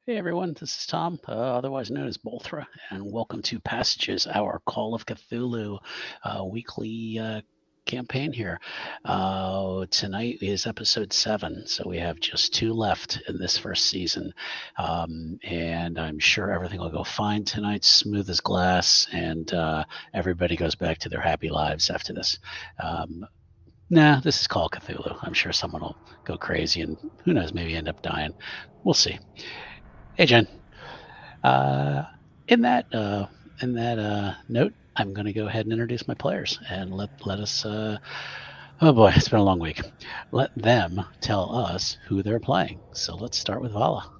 Hey everyone, this is Tom, otherwise known as Bolthra, and welcome to Passages, our Call of Cthulhu weekly campaign here. Tonight is episode 7, so we have just 2 left in this first season, and I'm sure everything will go fine tonight, smooth as glass, and everybody goes back to their happy lives after this. This is Call of Cthulhu. I'm sure someone will go crazy and who knows, maybe end up dying. We'll see. Hey, Jen. In that note, I'm going to go ahead and introduce my players and let us. Oh boy, it's been a long week. Let them tell us who they're playing. So let's start with Vala.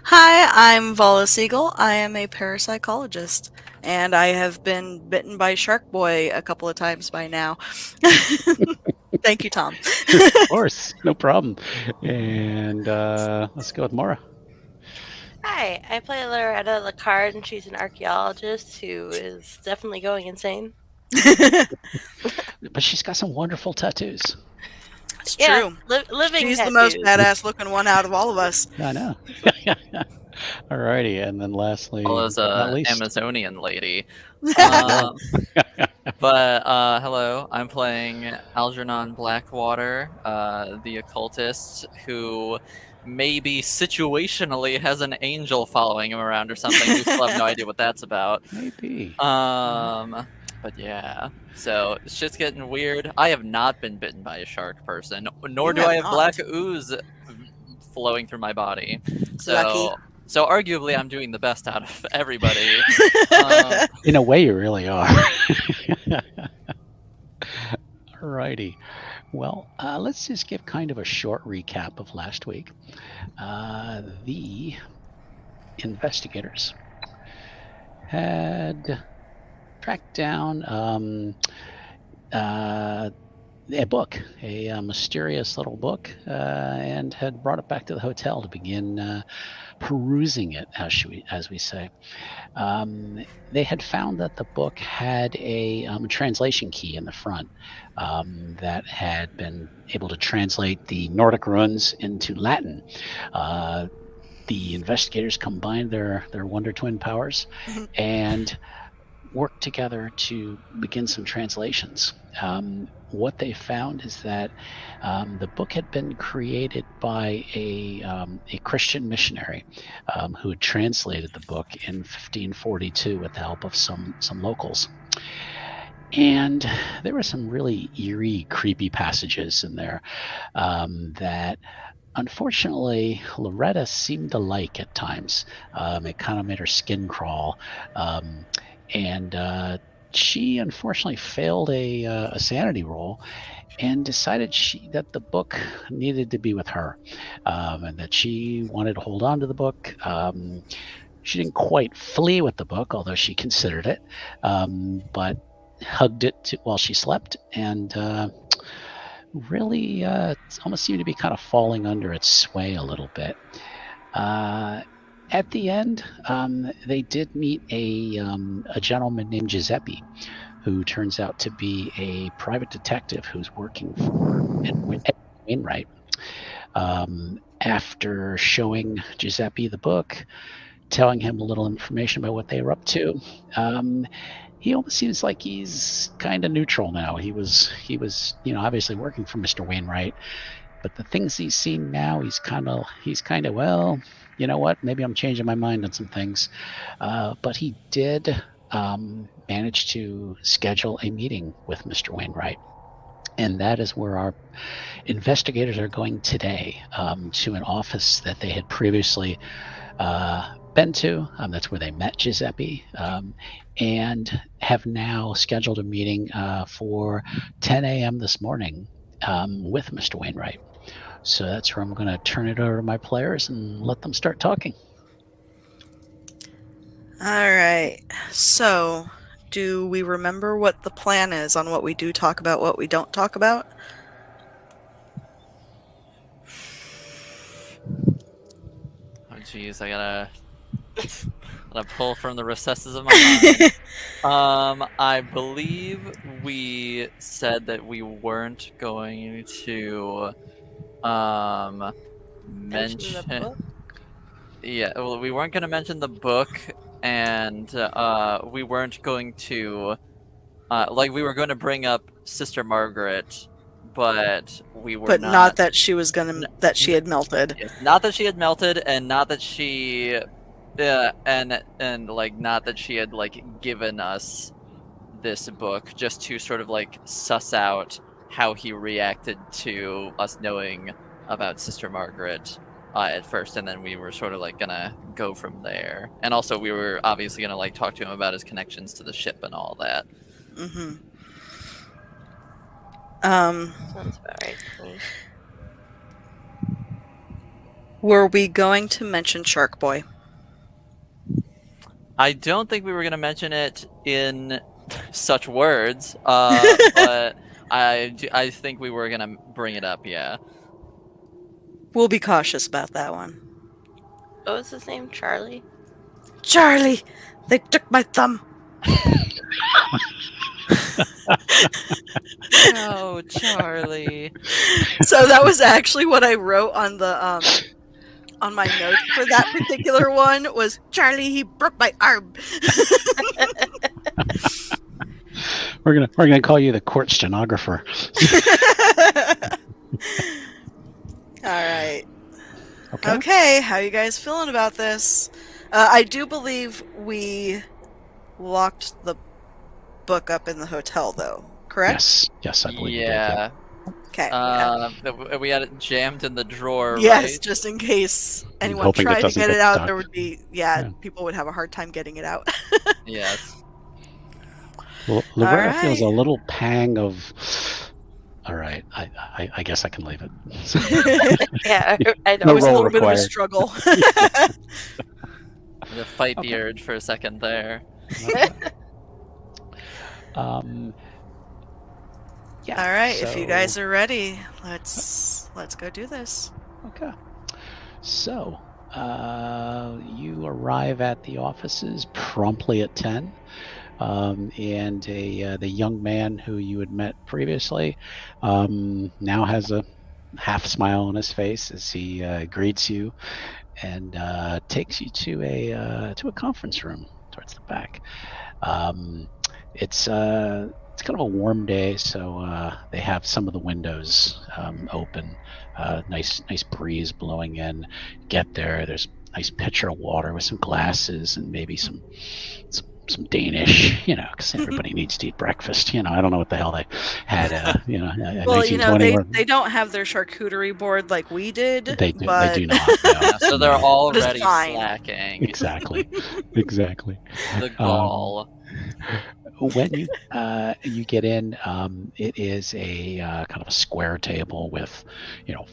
Hi, I'm Vala Siegel. I am a parapsychologist, and I have been bitten by Shark Boy a couple of times by now. Thank you, Tom. Of course, no problem. And let's go with Maura. Hi, I play Loretta Lacard, and she's an archaeologist who is definitely going insane. But she's got some wonderful tattoos. It's Yeah, true. living She's tattoos. the most badass looking one out of all of us. I know. Alrighty, and then lastly, as not a least. Amazonian lady. But hello, I'm playing Algernon Blackwater, the occultist who maybe situationally has an angel following him around or something. We still have no idea what that's about. Maybe. But yeah, so shit's getting weird. I have not been bitten by a shark person, nor do I have black ooze flowing through my body. So. Lucky. So arguably, I'm doing the best out of everybody. In a way, you really are. Alrighty. Well, let's just give kind of a short recap of last week. The investigators had tracked down a book, a mysterious little book, and had brought it back to the hotel to begin perusing it, as we say. They had found that the book had a translation key in the front that had been able to translate the Nordic runes into Latin. The investigators combined their Wonder Twin powers and worked together to begin some translations. What they found is that the book had been created by a Christian missionary who had translated the book in 1542 with the help of some locals. And there were some really eerie, creepy passages in there that unfortunately Loretta seemed to like at times. It kind of made her skin crawl. And she unfortunately failed a sanity roll and decided that the book needed to be with her, and that she wanted to hold on to the book. She didn't quite flee with the book, although she considered it, but hugged it while she slept, and really almost seemed to be kind of falling under its sway a little bit. At the end, they did meet a gentleman named Giuseppe, who turns out to be a private detective who's working for Edwin Wainwright. After showing Giuseppe the book, telling him a little information about what they were up to, he almost seems like he's kind of neutral now. He was, obviously working for Mr. Wainwright, but the things he's seen now, he's kind of, well, you know what? Maybe I'm changing my mind on some things. But he did manage to schedule a meeting with Mr. Wainwright. And that is where our investigators are going today, to an office that they had previously been to. That's where they met Giuseppe, and have now scheduled a meeting for 10 a.m. this morning with Mr. Wainwright. So that's where I'm going to turn it over to my players and let them start talking. All right. So, do we remember what the plan is on what we do talk about, what we don't talk about? Oh, geez, I gotta pull from the recesses of my mind. I believe we said that we weren't going to Mention the book? Yeah, well, we weren't going to mention the book, and we weren't going to we were going to bring up Sister Margaret, but we were not that she was that she had melted. Not that she had melted, and not that she and like not that she had like given us this book, just to sort of like suss out how he reacted to us knowing about Sister Margaret at first, and then we were sort of like gonna go from there. And also we were obviously gonna like talk to him about his connections to the ship and all that. Mm-hmm. Sounds about right to me. Were we going to mention Shark Boy? I don't think we were gonna mention it in such words, but I think we were gonna bring it up, yeah. We'll be cautious about that one. What was his name? Charlie? Charlie! They took my thumb! No, Charlie. So that was actually what I wrote on the on my notes for that particular one was Charlie, he broke my arm. We're gonna call you the court stenographer. All right. Okay, how you guys feeling about this? I do believe we locked the book up in the hotel, though. Correct? Yes, I believe. Yeah. Okay. We had it jammed in the drawer. Yes, right? just in case anyone tried to get it out, there would be people would have a hard time getting it out. Yes. Well, Loretta feels a little pang of. All right, I guess I can leave it. Yeah, I know. It was a little bit of a struggle. To fight the urge for a second there. Yeah. All right, if you guys are ready, let's go do this. Okay. So, you arrive at the offices promptly at 10. And the young man who you had met previously now has a half smile on his face as he greets you and takes you to a conference room towards the back. It's kind of a warm day, so they have some of the windows open. Nice breeze blowing in. Get there. There's a nice pitcher of water with some glasses and maybe some Danish, because everybody needs to eat breakfast. I don't know what the hell they had. Well, 1920 they don't have their charcuterie board like we did. They do not. No. So they're already slacking. Exactly. The gall. When you get in, it is a kind of a square table with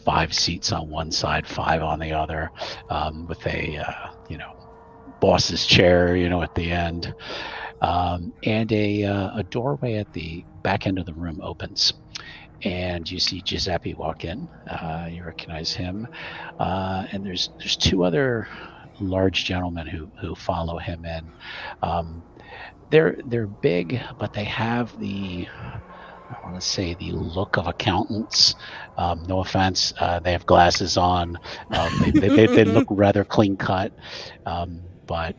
5 seats on one side, 5 on the other, with a boss's chair at the end. And a doorway at the back end of the room opens, and you see Giuseppe walk in. You recognize him, and there's two other large gentlemen who follow him in. They're big, but they have I want to say the look of accountants. No offense, they have glasses on. They look rather clean cut, but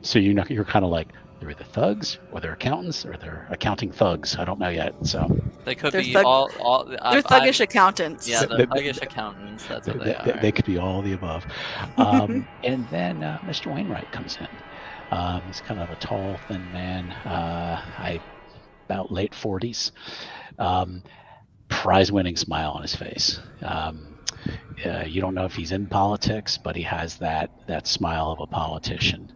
so you're kind of like, they're either thugs or they're accountants or they're accounting thugs. I don't know yet. So They could They're be thug- all. They're thuggish accountants. Yeah, the They- thuggish accountants. That's what they are. they could be all the above. And then Mr. Wainwright comes in. He's kind of a tall, thin man. About late 40s. Prize-winning smile on his face. You don't know if he's in politics, but he has that smile of a politician,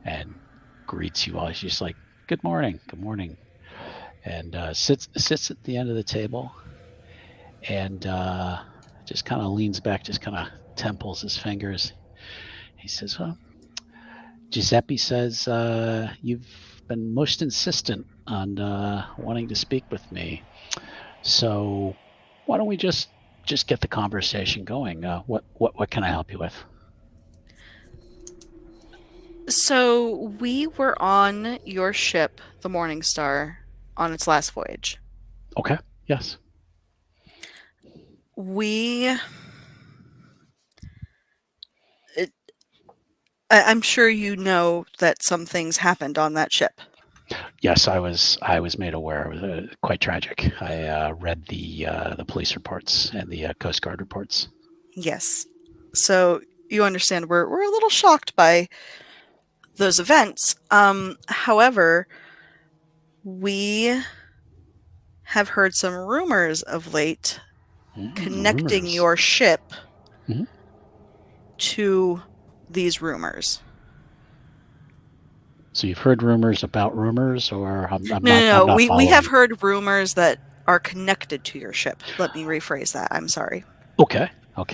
and greets you all. He's just like, good morning, and sits at the end of the table, and just kind of leans back, just kind of temples his fingers. He says, well, Giuseppe says you've been most insistent on wanting to speak with me. So why don't we just get the conversation going? What can I help you with? So we were on your ship, the Morning Star, on its last voyage. Okay. Yes. I'm sure you know that some things happened on that ship. Yes, I was made aware. It was quite tragic. I read the police reports and the Coast Guard reports. Yes. So you understand we're a little shocked by those events. However, we have heard some rumors of late connecting Rumors. your ship Mhm. to these rumors. So you've heard rumors about rumors, or I'm not We following. have heard rumors that are connected to your ship. Let me rephrase that. I'm sorry. Okay.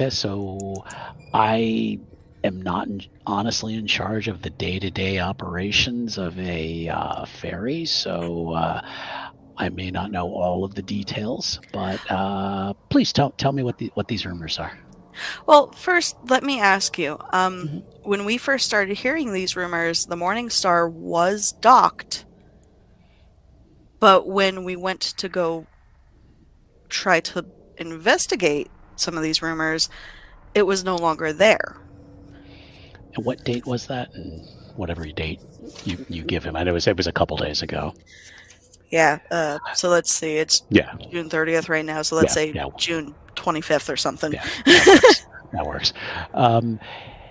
So I am not honestly in charge of the day-to-day operations of a ferry, so I may not know all of the details. But please tell me what these rumors are. Well, first, let me ask you. When we first started hearing these rumors, the Morning Star was docked. But when we went to go try to investigate some of these rumors, it was no longer there. And what date was that? And whatever date you give him. I know it was a couple days ago. Yeah. So let's see. It's June 30th right now. So let's say June 25th or something. Yeah, that works.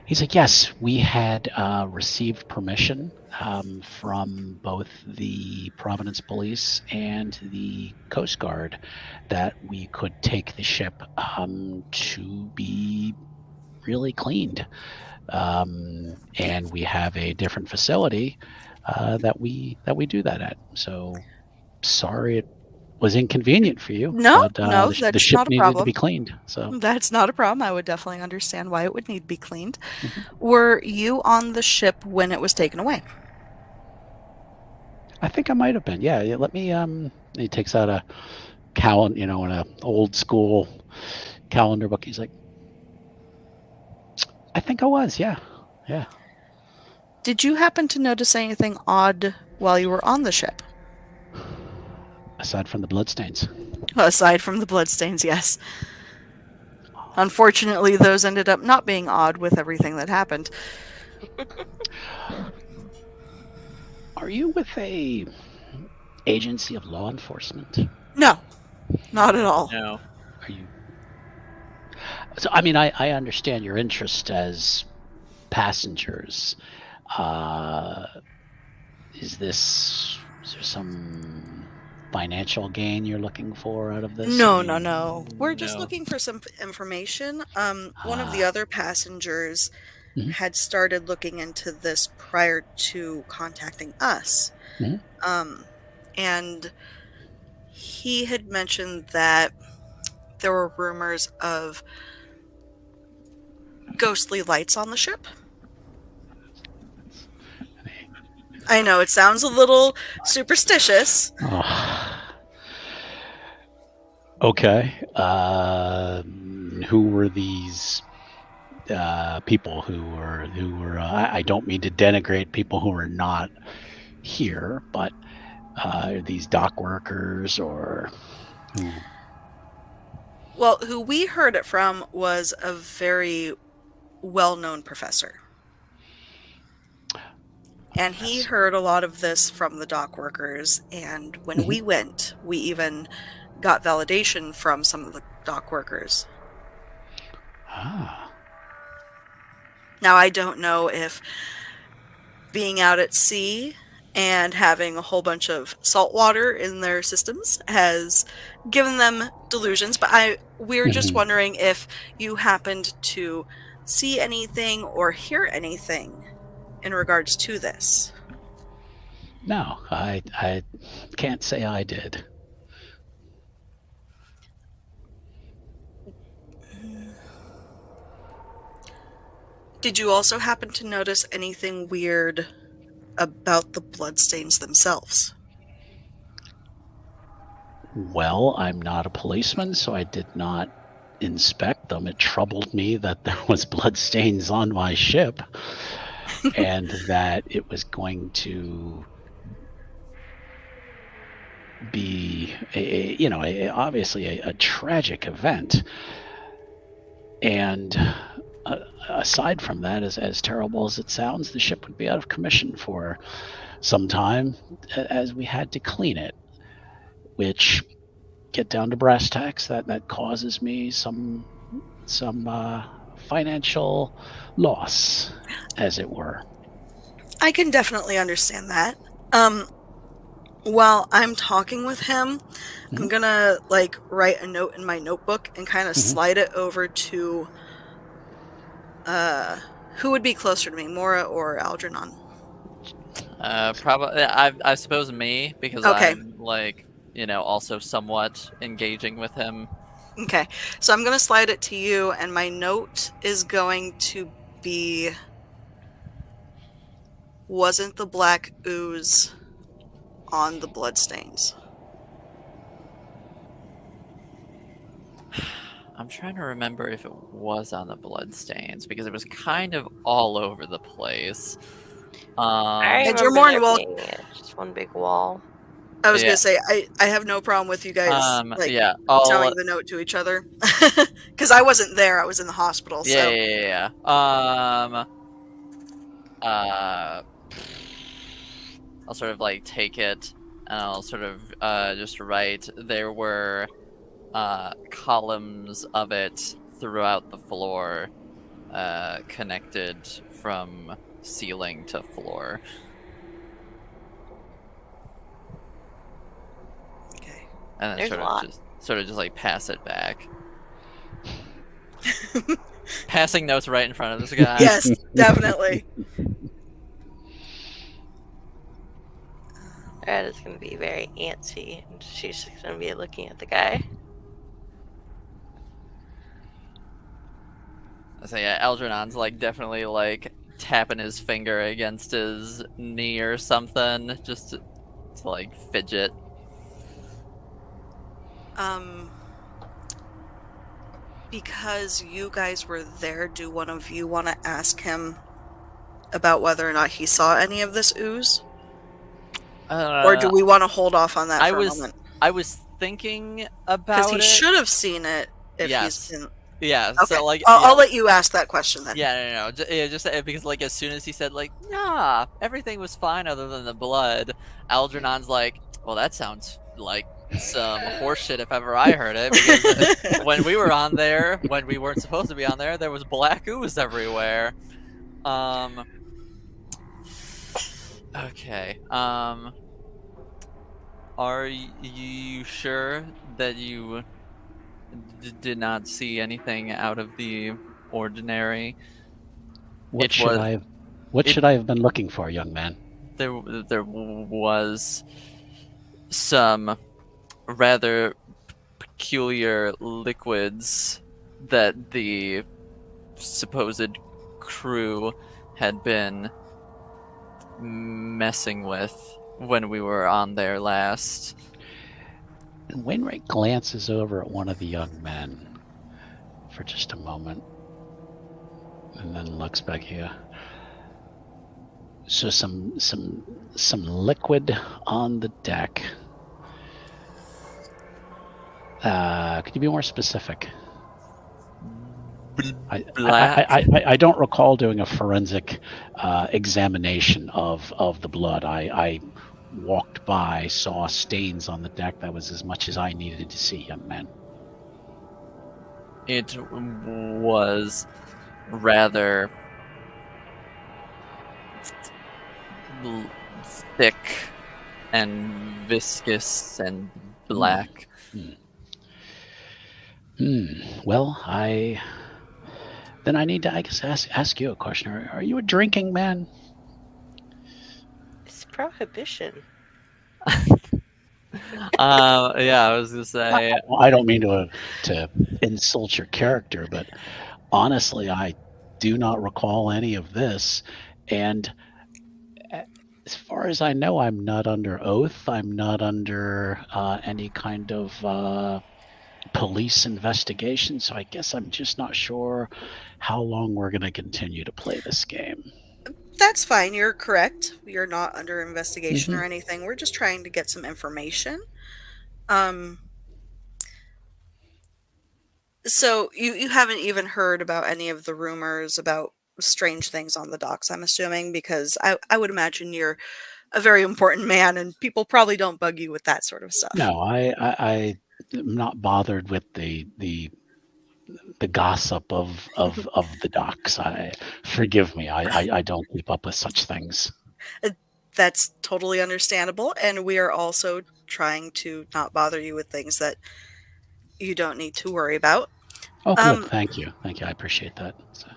He's like, yes, we had received permission from both the Providence Police and the Coast Guard that we could take the ship to be really cleaned. And we have a different facility that we do that at. So sorry it was inconvenient for you. No, but, that's the ship not a needed problem. to be cleaned. So That's not a problem. I would definitely understand why it would need to be cleaned. Were you on the ship when it was taken away? I think I might have been. Yeah. Let me. He takes out a calendar, in an old school calendar book. He's like, I think I was. Yeah. Did you happen to notice anything odd while you were on the ship? Aside from the bloodstains. Aside from the bloodstains, yes. Unfortunately, those ended up not being odd with everything that happened. Are you with a agency of law enforcement? No, not at all. No. Are you? So I mean, I understand your interest as passengers. Is there some financial gain you're looking for out of this? No. We're just No. looking for some information. One of the other passengers had started looking into this prior to contacting us. And he had mentioned that there were rumors of ghostly lights on the ship. I know it sounds a little superstitious. Oh. Okay. Who were these people who were? I don't mean to denigrate people who are not here, but are these dock workers or who? Well, who we heard it from was a very well-known professor. And he heard a lot of this from the dock workers, and when we went, we even got validation from some of the dock workers. Ah. Now, I don't know if being out at sea and having a whole bunch of salt water in their systems has given them delusions, but we're just wondering if you happened to see anything or hear anything in regards to this. No, I can't say I did. Did you also happen to notice anything weird about the bloodstains themselves? Well, I'm not a policeman, so I did not inspect them. It troubled me that there was bloodstains on my ship and that it was going to be obviously a tragic event. And aside from that, as terrible as it sounds, the ship would be out of commission for some time as we had to clean it, which, get down to brass tacks, that causes me some financial loss, as it were. I can definitely understand that. While I'm talking with him, I'm gonna write a note in my notebook and kind of slide it over to who would be closer to me, Mora or Algernon? Probably, I suppose me, because Okay. I'm also somewhat engaging with him. Okay, so I'm gonna slide it to you, and my note is going to be, wasn't the black ooze on the bloodstains? I'm trying to remember if it was on the bloodstains, because it was kind of all over the place. I And you're remember more there than welcome. being just one big wall. I was Yeah. gonna say I have no problem with you guys Yeah, showing the note to each other, because I wasn't there. I was in the hospital. So yeah. I'll sort of take it, and I'll sort of just write, there were columns of it throughout the floor, connected from ceiling to floor. okay. And then There's a lot. sort of just pass it back. Passing notes right in front of this guy. Yes, definitely. Red is going to be very antsy, and she's just going to be looking at the guy. So yeah, Algernon's definitely tapping his finger against his knee or something, just to fidget. Because you guys were there, do one of you want to ask him about whether or not he saw any of this ooze? Or do we want to hold off on that for a moment? I was thinking about it. Because he should have seen it if yes. he's been... Yeah, okay. So I'll let you ask that question then. Yeah, no. Just because as soon as he said nah, everything was fine other than the blood, Algernon's well, that sounds like some horseshit if ever I heard it. Because when we were on there, when we weren't supposed to be on there was black ooze everywhere. Okay. Are you sure that you did not see anything out of the ordinary? What should I have been looking for, young man? There was some rather peculiar liquids that the supposed crew had been messing with when we were on there last. And Wainwright glances over at one of the young men for just a moment, and then looks back here. So some liquid on the deck. Could you be more specific? Black. I don't recall doing a forensic examination of the blood. I walked by, saw stains on the deck. That was as much as I needed to see, young man. It was rather thick and viscous and black. Well, I need to, I guess, ask you a question. Are you a drinking man? It's prohibition. Yeah, I was gonna say. I don't mean to insult your character, but honestly, I do not recall any of this. And as far as I know, I'm not under oath. I'm not under any kind of police investigation. So I guess I'm just not sure how long we're going to continue to play this game. That's fine. You're correct. You're not under investigation or anything. We're just trying to get some information. So you haven't even heard about any of the rumors about strange things on the docks, I'm assuming, because I would imagine you're a very important man and people probably don't bug you with that sort of stuff. No, I'm not bothered with the gossip of the docks. Forgive me. I don't keep up with such things. That's totally understandable, and we are also trying to not bother you with things that you don't need to worry about. Oh, good. Thank you. I appreciate that. So.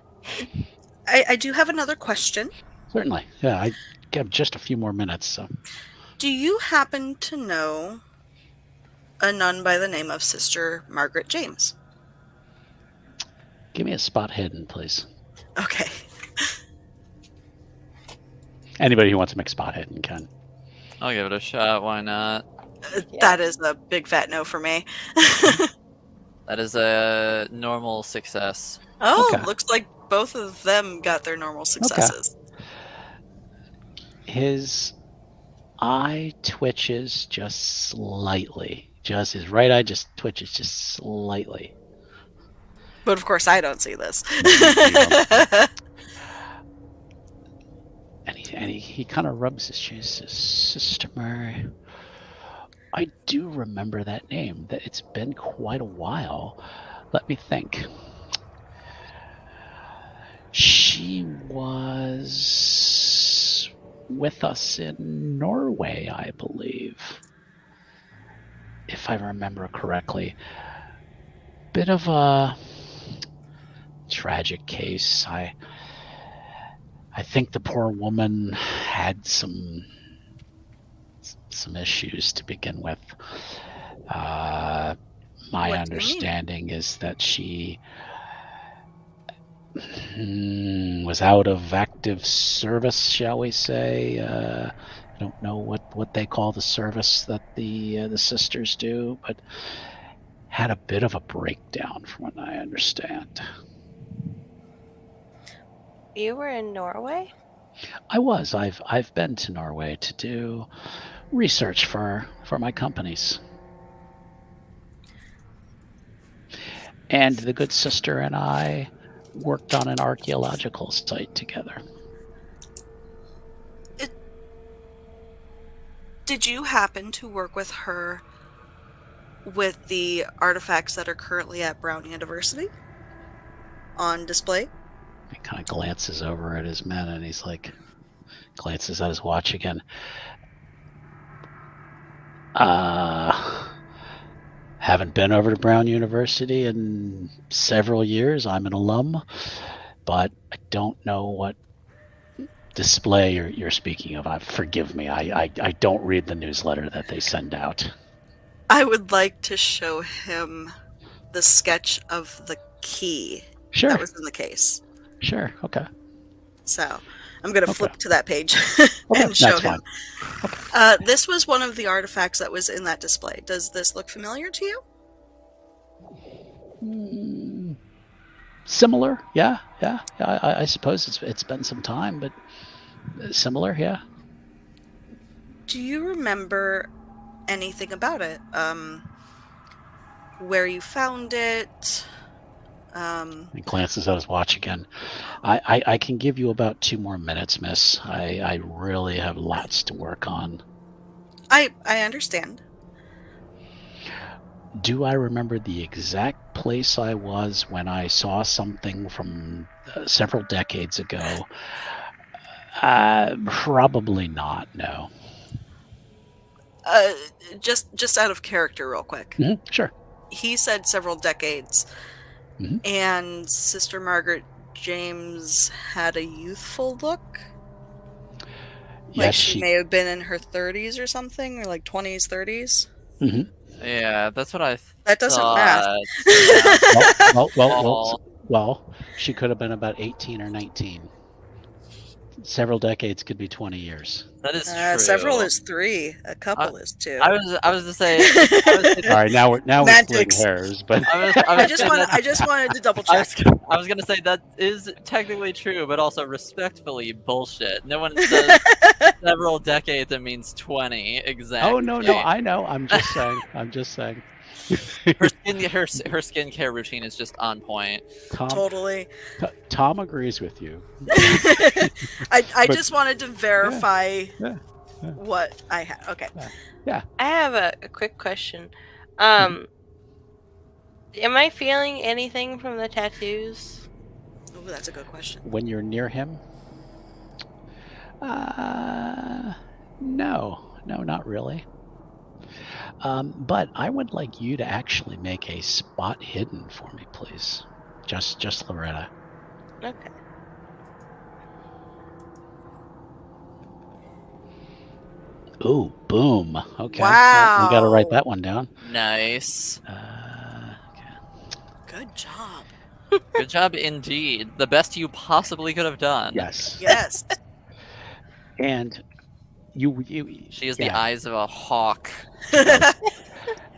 I do have another question. Certainly. Yeah, I have just a few more minutes. So. Do you happen to know a nun by the name of Sister Margaret James? Give me a spot hidden, please. Okay. Anybody who wants to make spot hidden can. I'll give it a shot. Why not? That is a big fat no for me. That is a normal success. Oh, Okay. Looks like both of them got their normal successes. Okay. His eye twitches just slightly. Just his right eye just twitches just slightly. But of course, I don't see this. And he kind of rubs his chin. Says, Sister Mary, I do remember that name. That it's been quite a while. Let me think. She was with us in Norway, I believe, if I remember correctly. Bit of a tragic case. I think the poor woman had some issues to begin with. My understanding is that she was out of active service, shall we say. I don't know what they call the service that the sisters do, but had a bit of a breakdown from what I understand. You were in Norway? I was. I've been to Norway to do research for my companies. And the good sister and I worked on an archaeological site together. Did you happen to work with her with the artifacts that are currently at Brown University on display? He kind of glances over at his men and he's like, glances at his watch again. Haven't been over to Brown University in several years. I'm an alum, but I don't know what display you're speaking of. Forgive me. I don't read the newsletter that they send out. I would like to show him the sketch of the key Sure. that was in the case. Sure. Okay. So, I'm going to Okay. flip to that page Okay, and show that's him. fine. This was one of the artifacts that was in that display. Does this look familiar to you? Similar, yeah. I suppose it's been some time, but similar, yeah. Do you remember anything about it? Where you found it? He glances at his watch again. I can give you about 2 more minutes, miss. I really have lots to work on. I understand. Do I remember the exact place I was when I saw something from several decades ago? Probably not, no. Just out of character real quick. Sure. He said several decades, Mhm. and Sister Margaret James had a youthful look. Like Yes, she may have been in her 30s or something, or like 20s, 30s. Yeah, that's what I That doesn't math. Yeah. Well, she could have been about 18 or 19. Several decades could be 20 years. That is true. Several is 3. A couple is 2. I was to say. All right, now we're splitting Semantics. hairs, but I just wanted to double check. I was gonna say that is technically true, but also respectfully bullshit. No one says several decades. It means 20 exactly. oh no, I know. I'm just saying. Her skincare routine is just on point. Totally. Tom agrees with you. I just wanted to verify Yeah. what I had. Okay. Yeah. I have a quick question. Am I feeling anything from the tattoos? Oh, that's a good question. When you're near him? No, not really. But I would like you to actually make a spot hidden for me, please. Just Loretta. Okay. Ooh, boom. Okay. Wow. We got to write that one down. Nice. Okay. Good job. Good job indeed. The best you possibly could have done. Yes. Yes. And you She has the eyes of a hawk.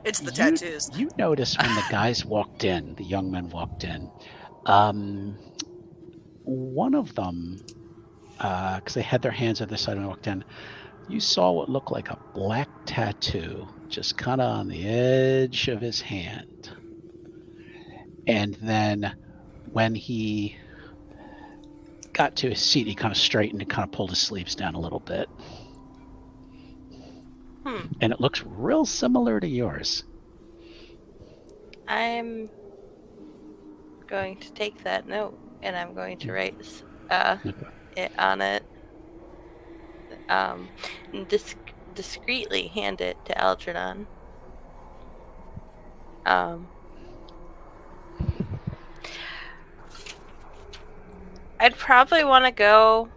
It's the tattoos. You notice when the guys walked in, the young men walked in, one of them, because they had their hands on their side and walked in, you saw what looked like a black tattoo just kind of on the edge of his hand. And then when he got to his seat, he kind of straightened and kind of pulled his sleeves down a little bit. And it looks real similar to yours. I'm going to take that note and I'm going to write it on it. And discreetly hand it to Algernon. I'd probably want to go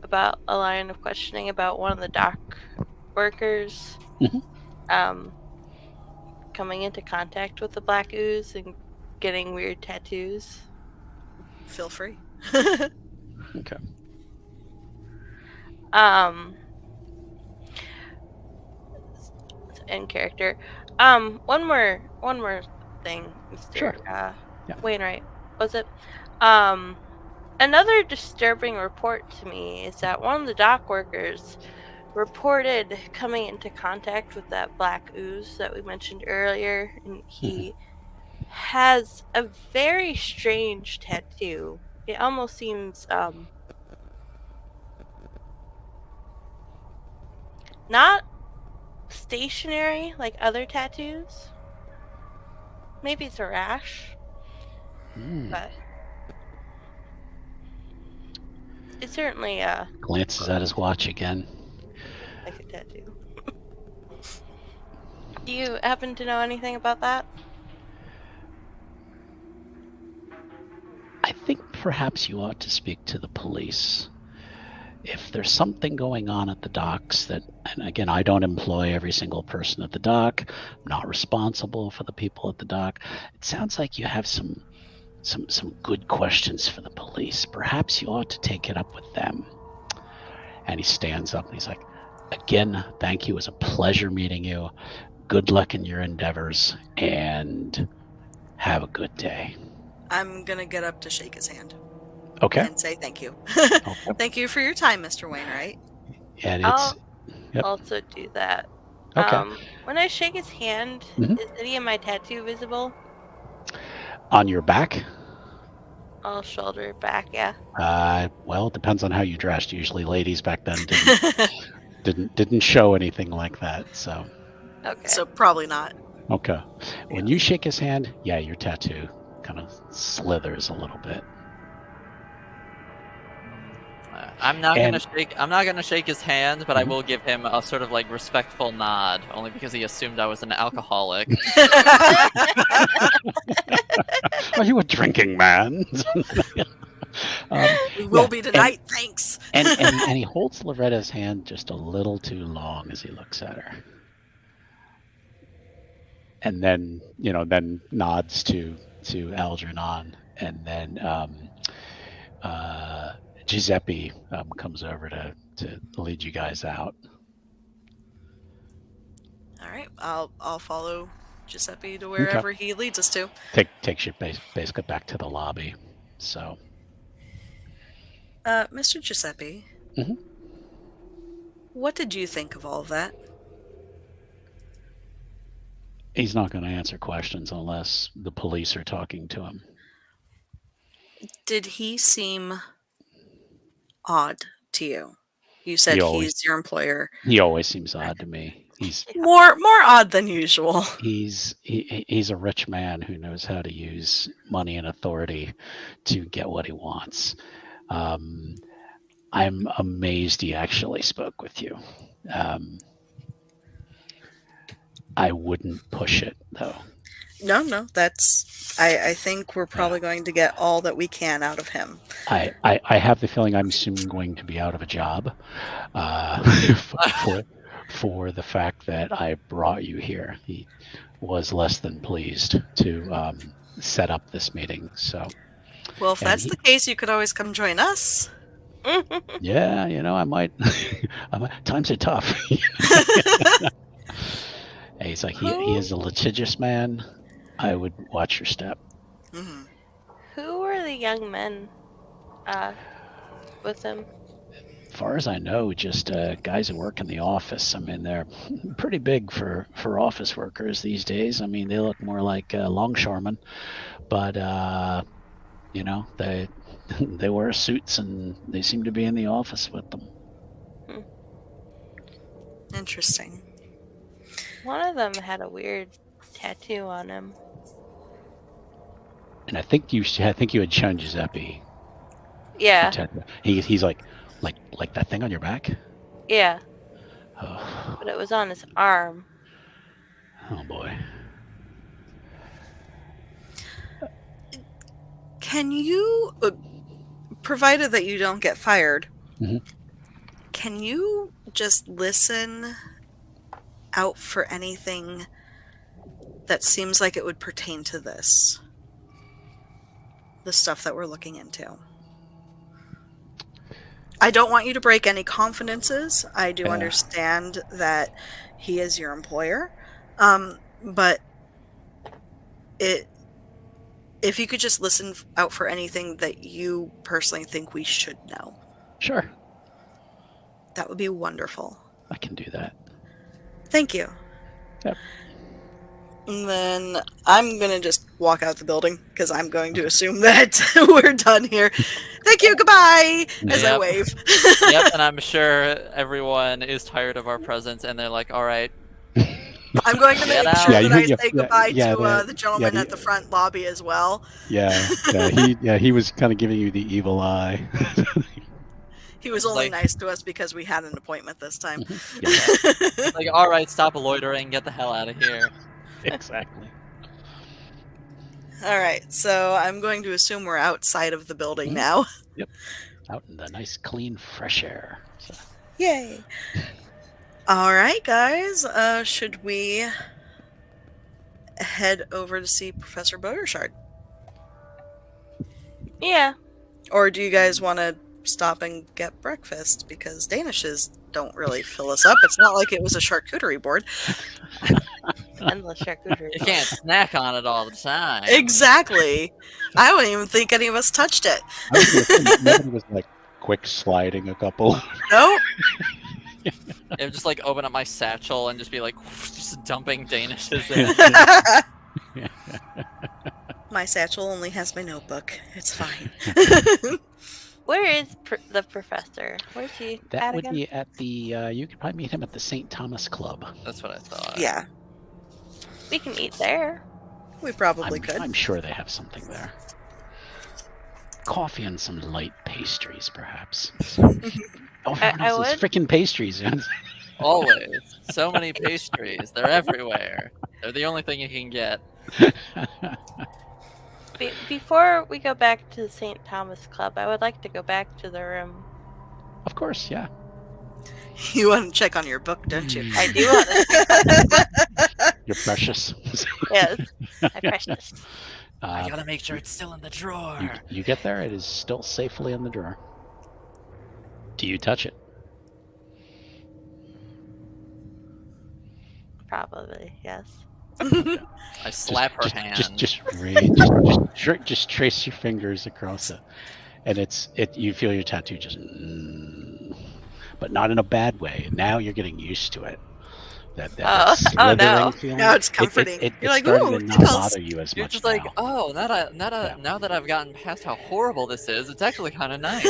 about a line of questioning about one of the dock workers coming into contact with the black ooze and getting weird tattoos. Feel free. Okay. In character. One more thing, Mr. Sure. Wainwright. Was it? Another disturbing report to me is that one of the dock workers reported coming into contact with that black ooze that we mentioned earlier, and he has a very strange tattoo. It almost seems not stationary like other tattoos. Maybe it's a rash, but it's certainly Glances at his watch again. like a tattoo. Do you happen to know anything about that? I think perhaps you ought to speak to the police. If there's something going on at the docks that, and again, I don't employ every single person at the dock, I'm not responsible for the people at the dock. It sounds like you have some good questions for the police. Perhaps you ought to take it up with them. And he stands up and he's like, again, thank you. It was a pleasure meeting you. Good luck in your endeavors and have a good day. I'm gonna get up to shake his hand Okay. and say thank you. Okay. Thank you for your time, Mr. Wainwright. And it's I'll also do that. okay. When I shake his hand, Mhm. is any of my tattoo visible? On your back? I'll shoulder it back, yeah. Well, it depends on how you dressed. Usually ladies back then didn't show anything like that. So Okay. So probably not. okay. When you shake his hand, yeah, your tattoo kind of slithers a little bit. I'm not And- gonna shake his hand, but I will give him a sort of like respectful nod, only because he assumed I was an alcoholic. Are you a drinking man? We will be tonight, thanks. And he holds Loretta's hand just a little too long as he looks at her. And then, then nods to Algernon, and then Giuseppe comes over to lead you guys out. All right, I'll follow Giuseppe to wherever he leads us to. Takes you basically back to the lobby. So, Mr. Giuseppe, Mhm. What did you think of all of that? He's not going to answer questions unless the police are talking to him. Did he seem odd to you? You said he's your employer. He always seems odd to me. He's more odd than usual. He's a rich man who knows how to use money and authority to get what he wants. I'm amazed he actually spoke with you. I wouldn't push it though. No, that's. I think we're probably going to get all that we can out of him. I have the feeling I'm soon going to be out of a job for the fact that I brought you here. He was less than pleased to set up this meeting. So, well, if that's the case, you could always come join us. Yeah, I might. Times are tough. He's like, he is a litigious man. I would watch your step. Mm-hmm. Who were the young men with him? As far as I know, just guys who work in the office. I mean, they're pretty big for office workers these days. I mean, they look more like longshoremen, but they wear suits and they seem to be in the office with them. Interesting. One of them had a weird tattoo on him. And I think you had shown Giuseppe. Yeah. He's like that thing on your back. Yeah. Oh. But it was on his arm. Oh boy. Can you, provided that you don't get fired, can you just listen out for anything that seems like it would pertain to this? The stuff that we're looking into. I don't want you to break any confidences. I do understand that he is your employer. But if you could just listen out for anything that you personally think we should know. Sure. That would be wonderful. I can do that. Thank you. Yep. And then I'm going to just walk out the building because I'm going to assume that we're done here. Thank you. Goodbye. As I wave. Yep. And I'm sure everyone is tired of our presence and they're like, all right. I'm going to make sure that I say goodbye to the gentleman at the front lobby as well. He was kind of giving you the evil eye. He was only nice to us because we had an appointment this time. Like, all right, stop loitering, get the hell out of here. Exactly. All right, so I'm going to assume we're outside of the building now. Yep, out in the nice, clean, fresh air. So. Yay! All right, guys, should we head over to see Professor Bodershard? Yeah. Or do you guys want to stop and get breakfast because Danishes don't really fill us up. It's not like it was a charcuterie board. Endless charcuterie. You can't snack on it all the time. Exactly. I wouldn't even think any of us touched it. I was gonna say, nobody was like quick sliding a couple. Nope. I would just like open up my satchel and just be like, just dumping Danishes in. My satchel only has my notebook. It's fine. Where is the professor? Where's he That at would again? be at the. You could probably meet him at the St. Thomas Club. That's what I thought. Yeah, We can eat there. we probably could. I'm sure they have something there. Coffee and some light pastries, perhaps. Oh, I those would- freaking pastries! Always. So many pastries. They're everywhere. They're the only thing you can get. Before we go back to the St. Thomas Club, I would like to go back to the room. Of course, yeah. You want to check on your book, don't you? I do want to. You're precious. Yes, my precious. I gotta make sure it's still in the drawer. You get there, it is still safely in the drawer. Do you touch it? Probably, yes. I slap her hand. Just trace your fingers across it, and you feel your tattoo just, but not in a bad way. Now you're getting used to it. That slithering no. feeling. Now it's comforting. You're You're like, starting ooh, to not tickles. bother you as You're much just like, now. oh, now that I've gotten past how horrible this is, it's actually kind of nice.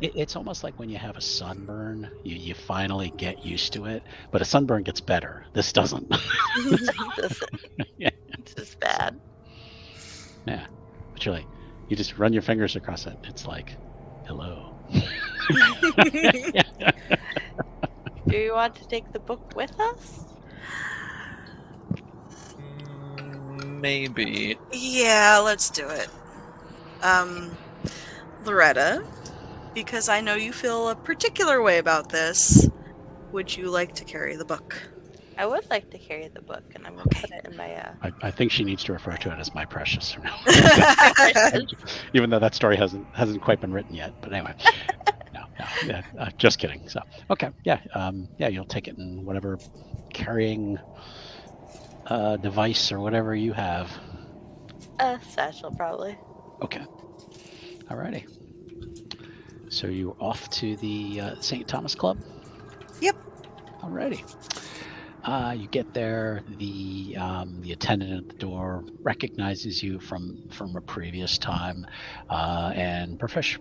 It's almost like when you have a sunburn, you finally get used to it, but a sunburn gets better. This doesn't. Yeah. This is bad. Yeah, but you're like, you just run your fingers across it. It's like, hello. Do you want to take the book with us? Maybe. Yeah, let's do it. Loretta, because I know you feel a particular way about this, would you like to carry the book? I would like to carry the book, and I'm going to put it in my. I think she needs to refer to it as my precious from now. Even though that story hasn't quite been written yet. But anyway, no, yeah, just kidding. So okay, yeah, you'll take it in whatever carrying device or whatever you have. Satchel, probably. Okay. Alrighty. So you're off to the St. Thomas Club? Yep. Alrighty. You get there. The attendant at the door recognizes you from a previous time, and Professor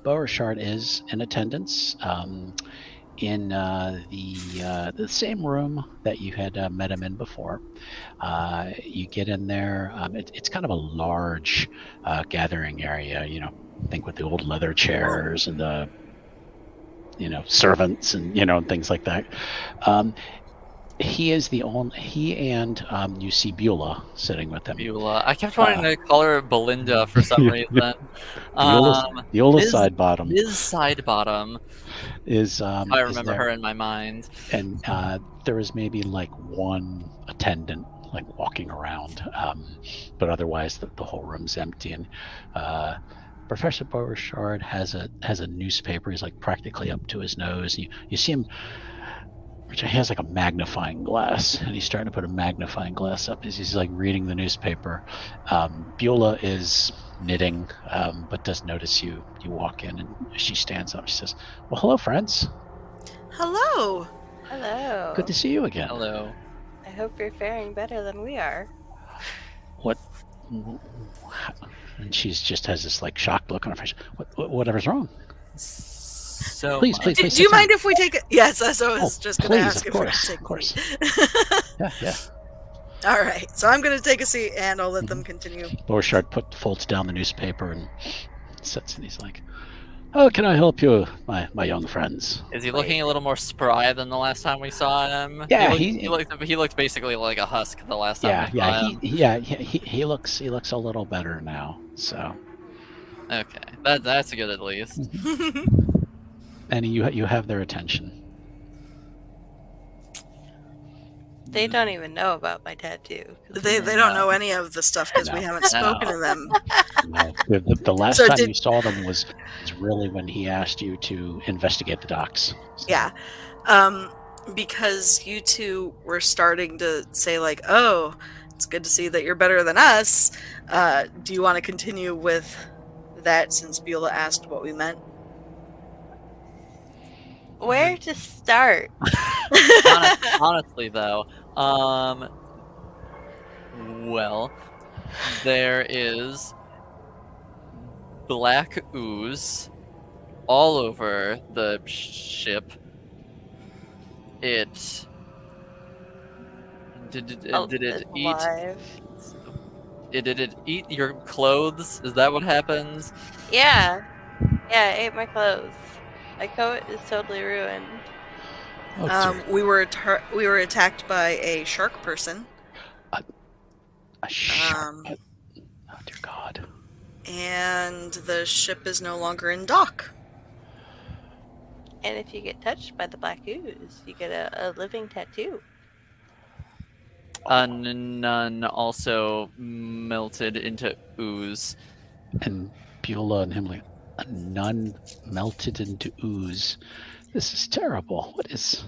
Beauregard is in attendance in the same room that you had met him in before. You get in there. It's kind of a large gathering area. Think with the old leather chairs and the servants and and things like that. He is the only. He and you see Beulah sitting with him. Beulah. I kept wanting to call her Belinda for some reason. Beulah's side bottom. Ms. Sidebottom Is I remember her in my mind. And there is maybe like one attendant like walking around, but otherwise the whole room's empty. And Professor Beauregard has a newspaper. He's like practically up to his nose. You see him. He has like a magnifying glass, and he's starting to put a magnifying glass up as he's like reading the newspaper. Beulah is knitting, but does notice you walk in, and she stands up. She says, "Well, hello, friends. Hello. Hello. Good to see you again." Hello. I hope you're faring better than we are. What? And she's just has this like shocked look on her face. Whatever's wrong? So Please, much. please, please. Do you sit down. mind if we take it? Yes, I was just going to Please, ask of if we course, could of course. take Yeah. All right, so I'm going to take a seat and I'll let them continue. Beauregard folds down the newspaper and sits, and he's like, "How can I help you, my young friends?" Is he looking a little more spry than the last time we saw him? Yeah, he looked basically like a husk the last time we saw him. He looks a little better now. So Okay, that's good at least. and you have their attention. They don't even know about my tattoo. They don't know any of the stuff because we haven't spoken to them. No. The last So time did- you saw them was really when he asked you to investigate the docks. So, Yeah. Because you two were starting to say like, oh, it's good to see that you're better than us. Do you want to continue with that since Beulah asked what we meant? Where to start? Honestly, though, well, there is black ooze all over the ship. It did it eat? Alive. Did it eat your clothes? Is that what happens? Yeah. Yeah, it ate my clothes. My coat is totally ruined. Oh, dear. We were attacked by a shark person. A shark. Um, Oh, dear God. And the ship is no longer in dock. And if you get touched by the black ooze, you get a living tattoo. None also melted into ooze. And Beulah and him like, a nun melted into ooze. This is terrible. What is...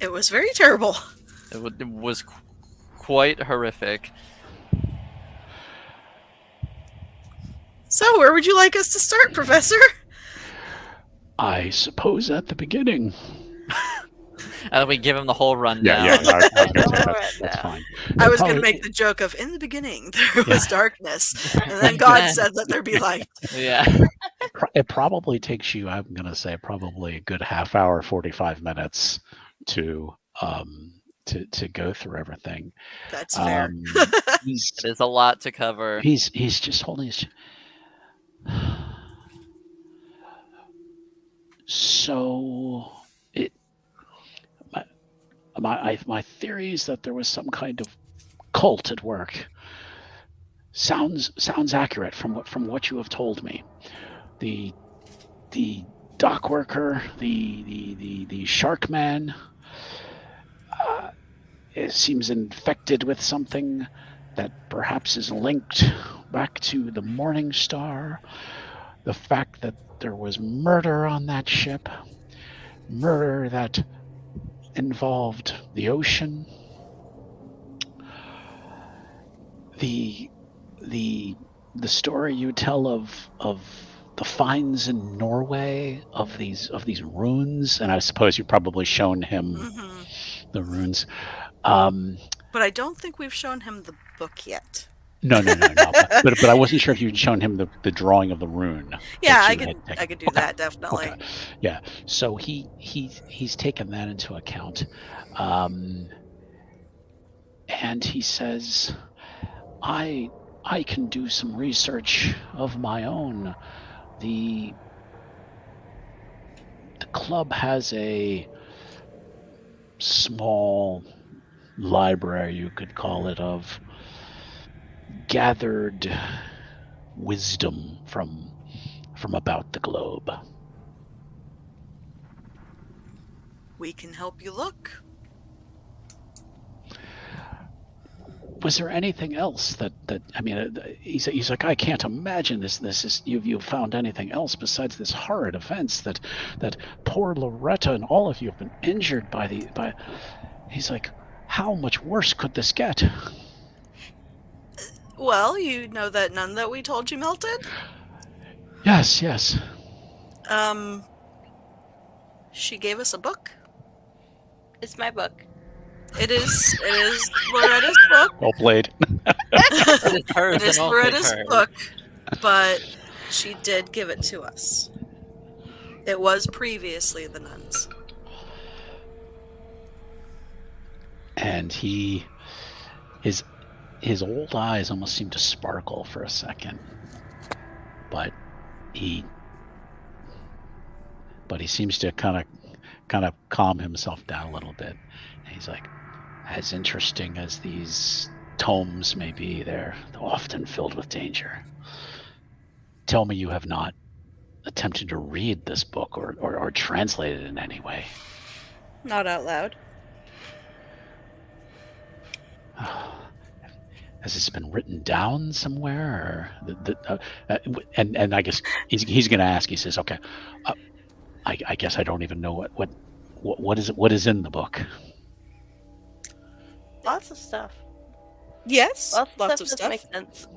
It was very terrible. It was quite horrific. So, where would you like us to start, Professor? I suppose at the beginning. And we give him the whole rundown. I was gonna say Alright, that's now. fine. I was going to Probably- make the joke of, in the beginning, there was darkness, and then God said that there be light. Yeah. It probably takes you, I'm going to say, probably a good half hour, 45 minutes to go through everything. That's fair. He's There's a lot to cover. he's just holding his. So my theory is that there was some kind of cult at work. Sounds accurate from what you have told me. The dock worker, the shark man, it seems infected with something that perhaps is linked back to the Morning Star. The fact that there was murder on that ship, murder that involved the ocean, the story you tell of the finds in Norway of these runes, and I suppose you've probably shown him Mm-hmm. the runes. But I don't think we've shown him the book yet. No. But I wasn't sure if you'd shown him the drawing of the rune. Yeah, that I you had could taken. do that, definitely. Okay. Yeah. So he's taken that into account, and he says, I can do some research of my own. The club has a small library, you could call it, of gathered wisdom from about the globe. We can help you look. Was there anything else that I mean, he's like, I can't imagine this is you've found anything else besides this horrid offense that poor Loretta and all of you have been injured by. He's like, how much worse could this get? Well, you know that nun that we told you melted? Yes. She gave us a book. It's my book. It is Loretta's book. Well played. It is hers It is and only Loretta's hers. book, but she did give it to us. It was previously the nun's. And his old eyes almost seem to sparkle for a second, but he seems to kind of calm himself down a little bit. And he's like, as interesting as these tomes may be, they're often filled with danger. Tell me you have not attempted to read this book or translate it in any way. Not out loud. Has this been written down somewhere? Or and I guess he's going to ask. He says, "Okay, I guess I don't even know what is it. What is in the book?" Lots of stuff. Yes, Lots of doesn't stuff. make sense.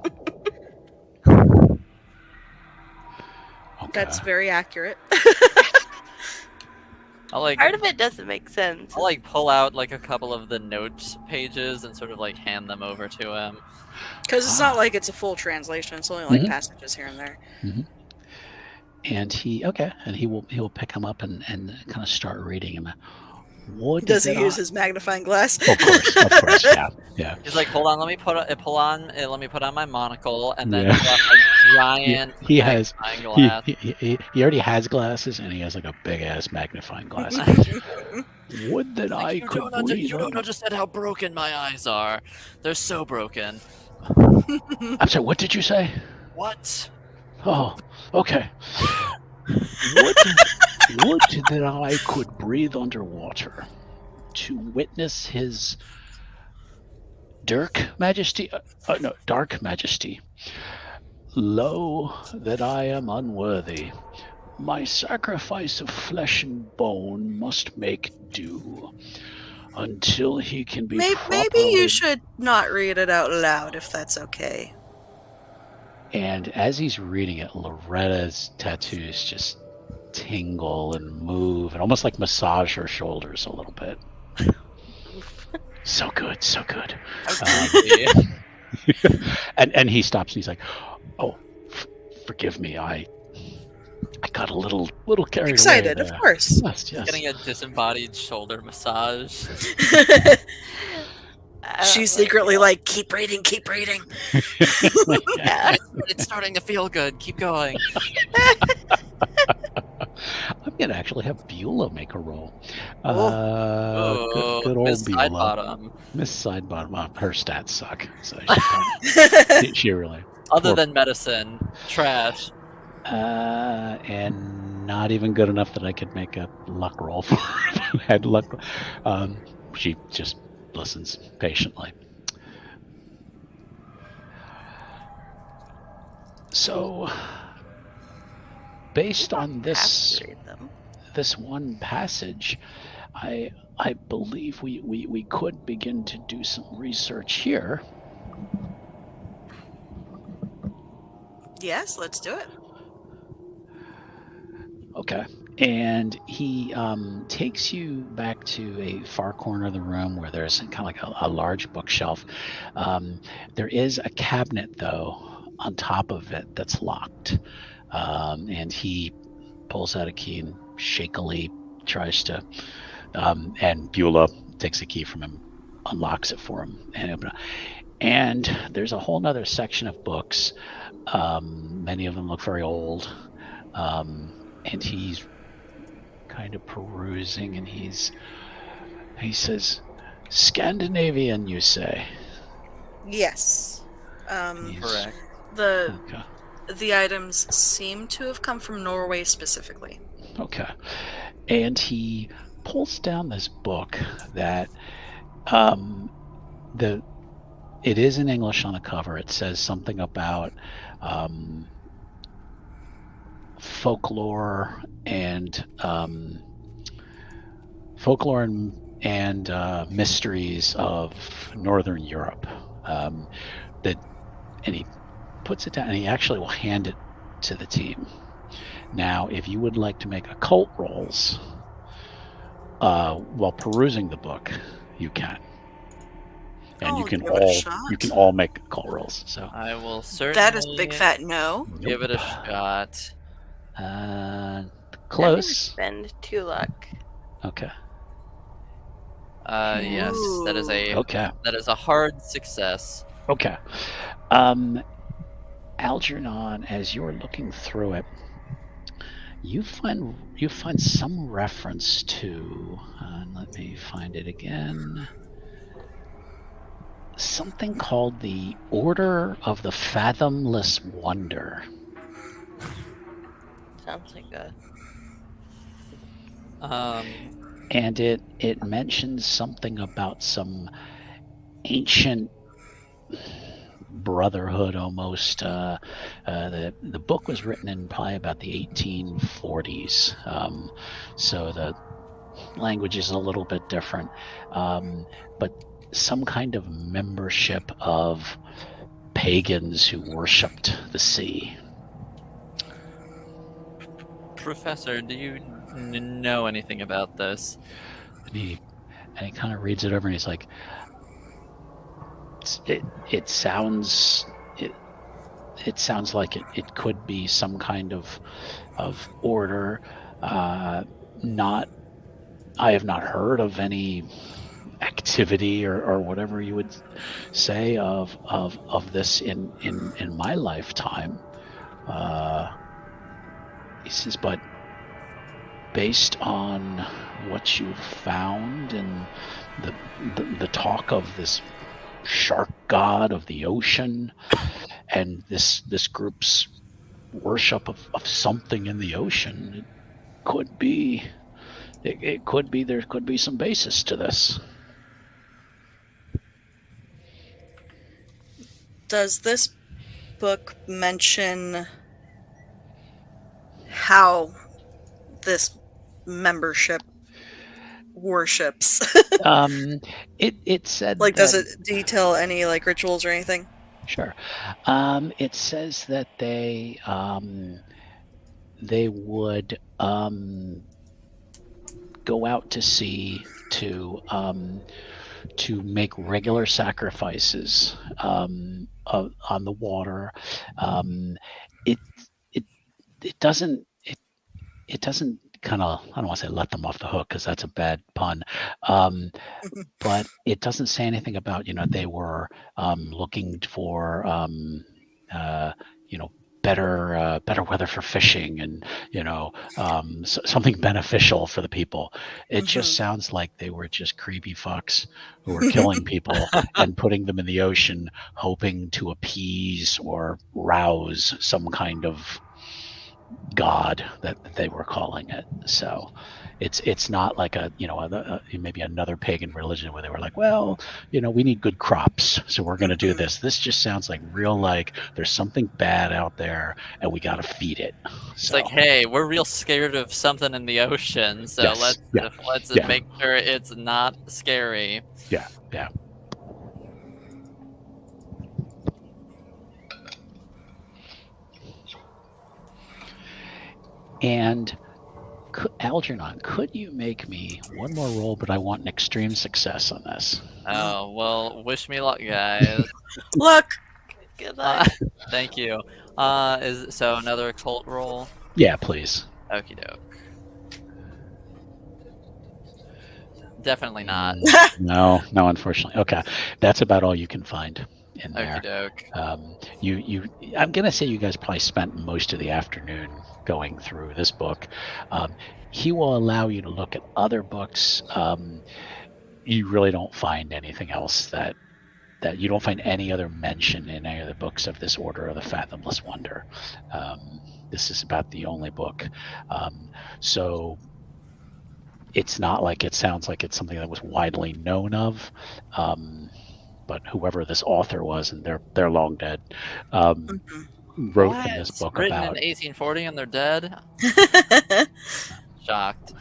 Okay. That's very accurate. Part of it doesn't make sense. I'll pull out a couple of the notes pages and sort of hand them over to him. Because it's not like it's a full translation. It's only passages here and there. Mm-hmm. And he will pick him up and kind of start reading him. What does he use his magnifying glass? Of course, yeah. He's like, hold on, let me put on my monocle and then pull out my giant magnifying glass. He already has glasses and he has a big ass magnifying glass. Would that I could breathe. You don't understand how broken my eyes are. They're so broken. I'm sorry, what did you say? What? Oh, okay. Would that I could breathe underwater to witness his dark majesty. Lo, that I am unworthy. My sacrifice of flesh and bone must make do until he can be Maybe you should not read it out loud if that's okay. And as he's reading it, Loretta's tattoos just tingle and move and almost massage her shoulders a little bit. So good. And he stops and he's like, "Oh, forgive me. I got a little carried excited, away. Of course. Yes. Getting a disembodied shoulder massage. She's secretly keep reading. Yeah, it's starting to feel good. Keep going. I'm gonna actually have Beulah make a roll. Good old Miss Beulah. Miss Sidebottom. Her stats suck. So she really. Other than medicine, trash. And not even good enough that I could make a luck roll for her. Had luck. She just listens patiently. So, based on this one passage, I believe we could begin to do some research here. Yes, let's do it. Okay. And he takes you back to a far corner of the room where there's kind of a large bookshelf. There is a cabinet, though, on top of it that's locked. And he pulls out a key and shakily tries to... and Beulah takes the key from him, unlocks it for him. And there's a whole nother section of books. Many of them look very old. And he's kind of perusing, and he says, "Scandinavian, you say?" Yes. Correct. The items seem to have come from Norway specifically. Okay. And he pulls down this book that it is in English on the cover. It says something about folklore and mysteries of Northern Europe. And he puts it down, and he actually will hand it to the team. Now, if you would like to make occult rolls while perusing the book, you can. And you can all make occult rolls. So I will certainly. That is big fat no. Give it a shot. Close. Spend 2 luck. Okay. Yes, that is a hard success. Okay. Algernon, as you're looking through it, you find some reference to, let me find it again, something called the Order of the Fathomless Wonder. Sounds like a... And it mentions something about some ancient brotherhood almost. The book was written in probably about the 1840s, so the language is a little bit different, but some kind of membership of pagans who worshipped the sea. Professor, do you know anything about this? And he kind of reads it over, and he's like, it sounds like it could be some kind of order. I have not heard of any activity or whatever you would say of this in my lifetime. He says, but based on what you've found and the talk of this shark god of the ocean and this group's worship of something in the ocean, it could be there could be some basis to this. Does this book mention how this membership worships? It said, like, does it detail any like rituals or anything? Sure. It says that they would go out to sea to make regular sacrifices on the water. It doesn't kind of, I don't want to say let them off the hook because that's a bad pun, but it doesn't say anything about they were looking for better weather for fishing and something beneficial for the people. It just sounds like they were just creepy fucks who were killing people and putting them in the ocean, hoping to appease or rouse some kind of god that they were calling it. So it's not like maybe another pagan religion where they were like, well, we need good crops, so we're going to do this. This just sounds like real, like there's something bad out there and we got to feed it. It's like, hey, we're real scared of something in the ocean, so let's make sure it's not scary. Yeah. And Algernon, could you make me one more roll, but I want an extreme success on this? Oh, well, wish me luck, guys. Luck! Good luck. Thank you. So another occult roll? Yeah, please. Okie doke. Definitely not. No, unfortunately. Okay, that's about all you can find in there. Okie doke. I'm gonna say you guys probably spent most of the afternoon going through this book. He will allow you to look at other books. You really don't find anything else that you don't find any other mention in any of the books of this order of the Fathomless Wonder. This is about the only book. So it's not like it sounds like it's something that was widely known of. But whoever this author was, and they're long dead, wrote in this book written about in 1840 and they're dead. Shocked.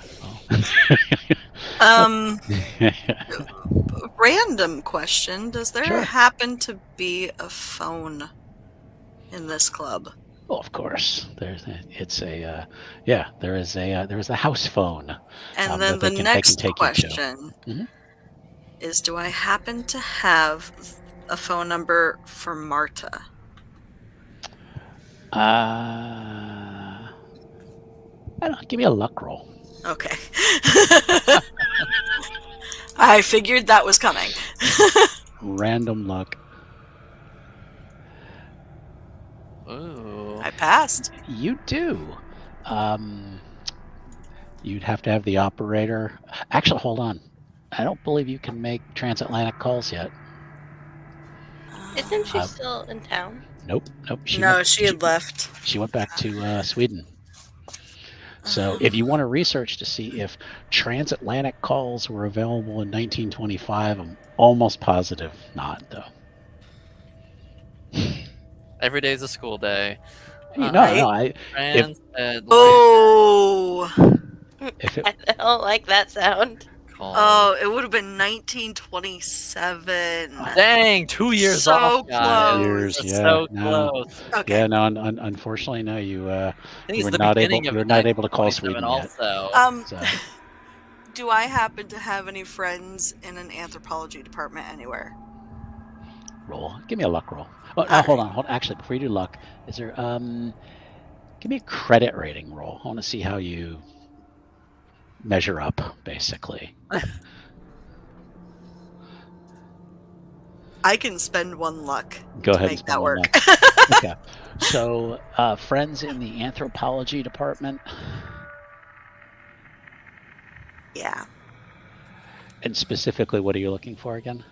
Random question: does there happen to be a phone in this club? Well, of course, there is a house phone. And then the next question is: do I happen to have a phone number for Marta? I don't know, give me a luck roll. Okay. I figured that was coming. Random luck. Ooh. I passed. You do. You'd have to have the operator. Actually, hold on. I don't believe you can make transatlantic calls yet. Isn't she still in town? Nope. She had left. She went back to Sweden. So if you want to research to see if transatlantic calls were available in 1925, I'm almost positive not, though. Every day's a school day. Right? Transatlantic Oh, If it, I don't like that sound. call. oh, it would have been 1927. Dang, 2 years So off, guys. years, That's yeah, so no. close. Okay. yeah, no, unfortunately, no. You I think you it's were the not able. beginning of You were not able to call 1927 Sweden yet. also. So Do I happen to have any friends in an anthropology department anywhere? roll. Give me a luck roll. Oh, now hold on. Actually, before you do luck, is there give me a credit rating roll. I want to see how you measure up, basically. I can spend 1 luck. Go to ahead and make spend that one work. luck. Okay. So, friends in the anthropology department, Yeah. and specifically, what are you looking for again?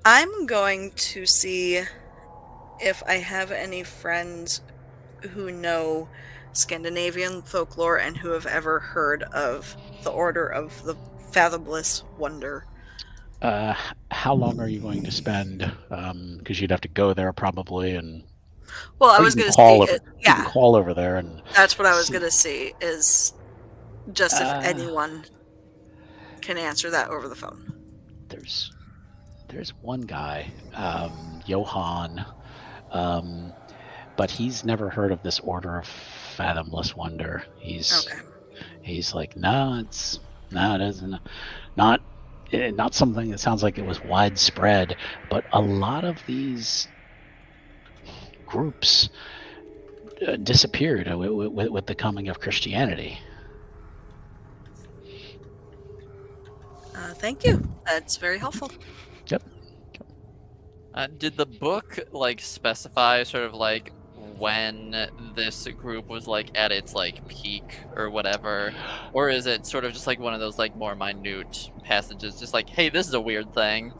I'm going to see if I have any friends who know Scandinavian folklore and who have ever heard of the Order of the Fathomless Wonder. How long are you going to spend? Because you'd have to go there probably, and Well, I or was you going can to call see over. it. You can Yeah, call over there and that's what I was see. going to see is just if Uh, anyone can answer that over the phone. There's one guy, Johan, but he's never heard of this Order of Fathomless Wonder. He's like, no, it isn't. Not something that sounds like it was widespread, but a lot of these groups disappeared with the coming of Christianity. Thank you. That's very helpful. Yep. Did the book specify sort of when this group was at its peak or whatever, or is it sort of just one of those more minute passages, just hey, this is a weird thing?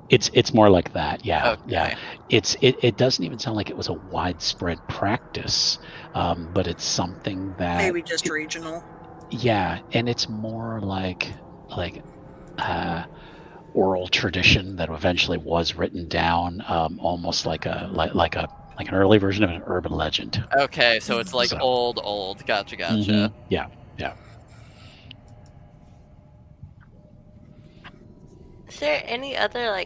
It's more like that. Yeah. Okay. Yeah. It doesn't even sound like it was a widespread practice, but it's something that Maybe just regional. Yeah, and it's more like oral tradition that eventually was written down, almost like an early version of an urban legend. Okay, so it's old. Gotcha. Mm-hmm. Yeah. Is there any other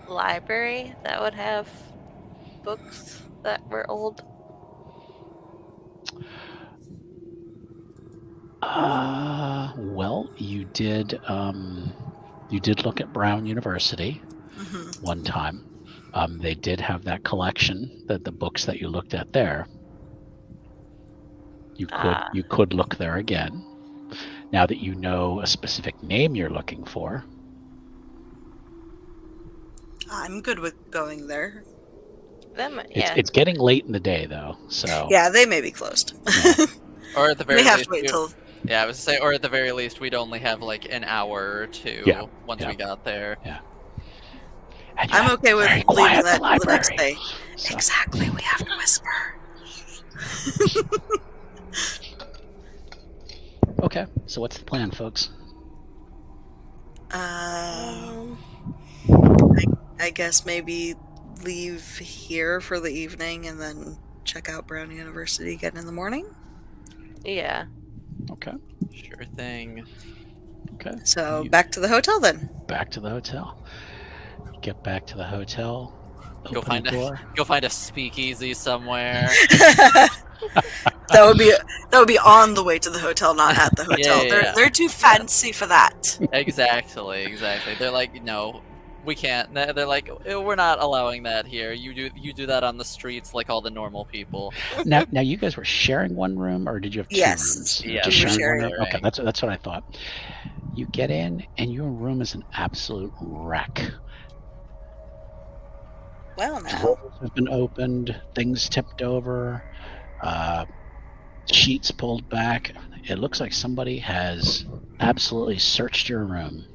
library that would have books that were old? Well, you did look at Brown University one time. They did have that collection, the books that you looked at there. You could look there again. Now that you know a specific name you're looking for. I'm good with going there. It's getting late in the day though, so yeah, they may be closed. Yeah. Or at the very we have least, to wait till. Yeah, I was say, or at the very least, we'd only have an hour or two once we got there. Yeah. I'm okay with leaving that till the next day. So. Exactly, we have to whisper. Okay, so what's the plan, folks? I guess maybe leave here for the evening and then check out Brown University again in the morning. Yeah. Okay. Sure thing. Okay. So back to the hotel then. Back to the hotel. Get back to the hotel. Go find a speakeasy somewhere. That would be on the way to the hotel, not at the hotel. Yeah. They're too fancy for that. Exactly. They're like, no, we can't. They're like, we're not allowing that here. You do that on the streets like all the normal people. Now you guys were sharing one room, or did you have two rooms? Yeah, just we were sharing one room. sharing. Okay, that's what I thought. You get in, and your room is an absolute wreck. Well, now Drawers have been opened, things tipped over, sheets pulled back. It looks like somebody has absolutely searched your room.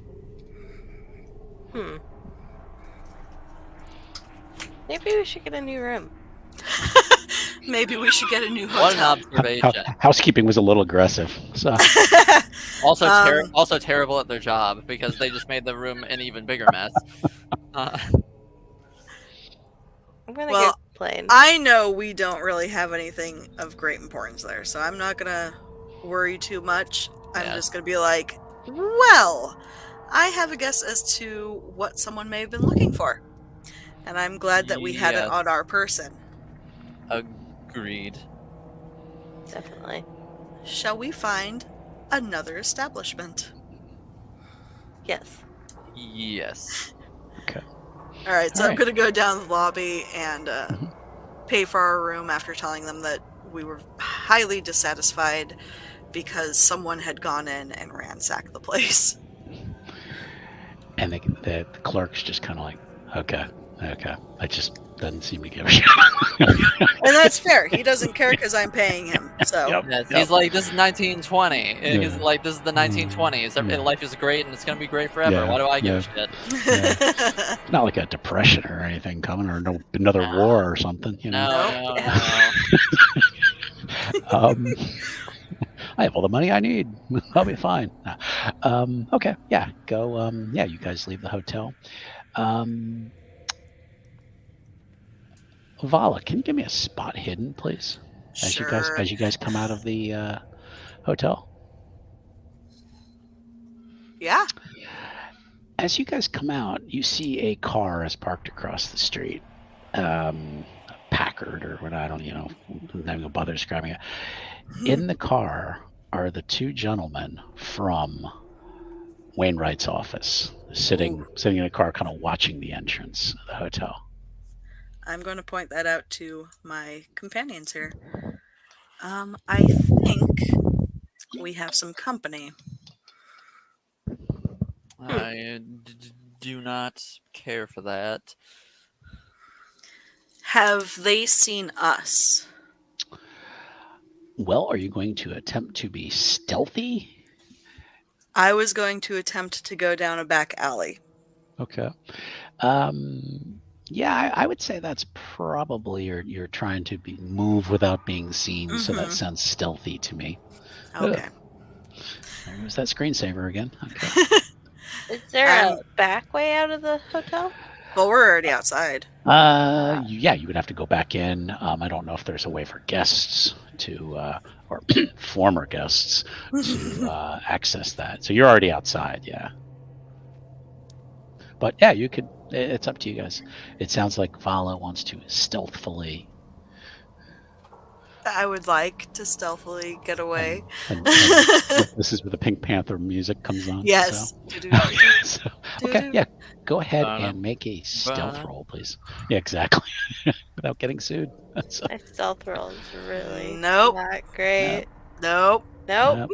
Maybe we should get a new room. Maybe we should get a new What an hotel. observation. Housekeeping was a little aggressive. So Also, Um, also terrible at their job because they just made the room an even bigger mess. I'm gonna Well, go plane. I know we don't really have anything of great importance there, so I'm not gonna worry too much. I'm Yeah. just gonna be like, well, I have a guess as to what someone may have been looking for. And I'm glad that we had it Yes. on our person. Agreed. Definitely. Shall we find another establishment? Yes. Yes. okay. All right, so All I'm right. going to go down to the lobby and Mhm. pay for our room after telling them that we were highly dissatisfied because someone had gone in and ransacked the place. And the clerk's just kind of like, okay. That just doesn't seem to give a shit. And that's fair. He doesn't care because I'm paying him. So Yep. Yes, he's like, this is 1920. He's Yeah. like, this is the 1920s. Yeah. Life is great and it's gonna be great forever. Yeah, Why do I give a yeah. shit? Not like a depression or anything coming, or another No. war or something. You know. No, Nope. no. I have all the money I need. I'll be fine. Okay. Yeah. Go. Yeah. You guys leave the hotel. Vala, can you give me a spot hidden, please? As sure. you guys come out of the hotel. Yeah. As you guys come out, you see a car is parked across the street. A Packard or what, I don't, I'm not gonna bother describing it. In the car are the two gentlemen from Wainwright's office, sitting in a car, kind of watching the entrance of the hotel. I'm going to point that out to my companions here. I think we have some company. I do not care for that. Have they seen us? Well, are you going to attempt to be stealthy? I was going to attempt to go down a back alley. Okay. Yeah, I would say that's probably you're trying to move without being seen, so that sounds stealthy to me. Okay. There's that screensaver again. Okay. Is there a back way out of the hotel? Well, we're already outside. Yeah, you would have to go back in. I don't know if there's a way for guests to, or former guests to access that. So you're already outside, yeah. But yeah, you could. It's up to you guys. It sounds like Vala wants to stealthily. I would like to stealthily get away. And this is where the Pink Panther music comes on. Yes. So, okay, yeah. Go ahead and make a stealth roll, please. Yeah, exactly. Without getting sued. So, My stealth roll is really Nope. not great. Nope. Nope.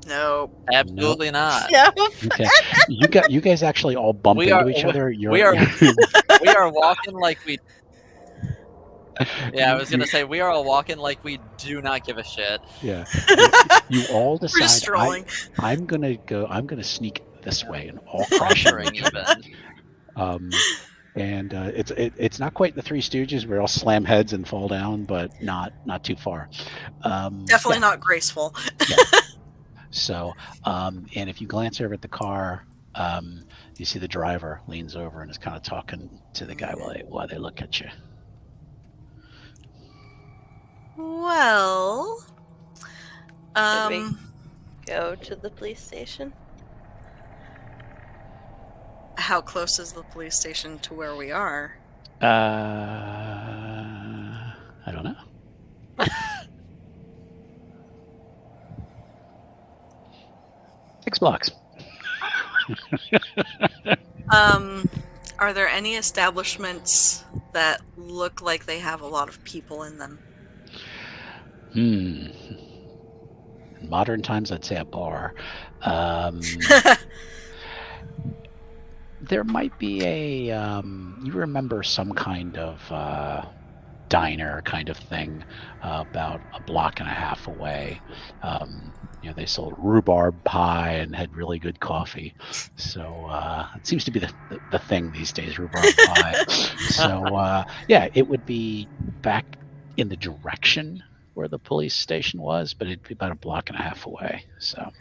Nope. Absolutely not. Nope. okay. You guys actually all bump into each other. We are walking like we. Yeah, I was gonna say we are all walking like we do not give a shit. Yeah. You all decide. We're just strolling. I'm gonna sneak this way and all crash Even. And it's not quite the Three Stooges where all slam heads and fall down, but not too far. Definitely not graceful. Yeah. So, and if you glance over at the car, you see the driver leans over and is kind of talking to the guy while they look at you. Well, Should we go to the police station? how close is the police station to where we are? I don't know. 6 blocks. Are there any establishments that look like they have a lot of people in them? In modern times, I'd say a bar. There might be you remember some kind of diner kind of thing about a block and a half away. They sold rhubarb pie and had really good coffee. So it seems to be the thing these days, rhubarb pie. So yeah, it would be back in the direction where the police station was, but it'd be about a block and a half away. So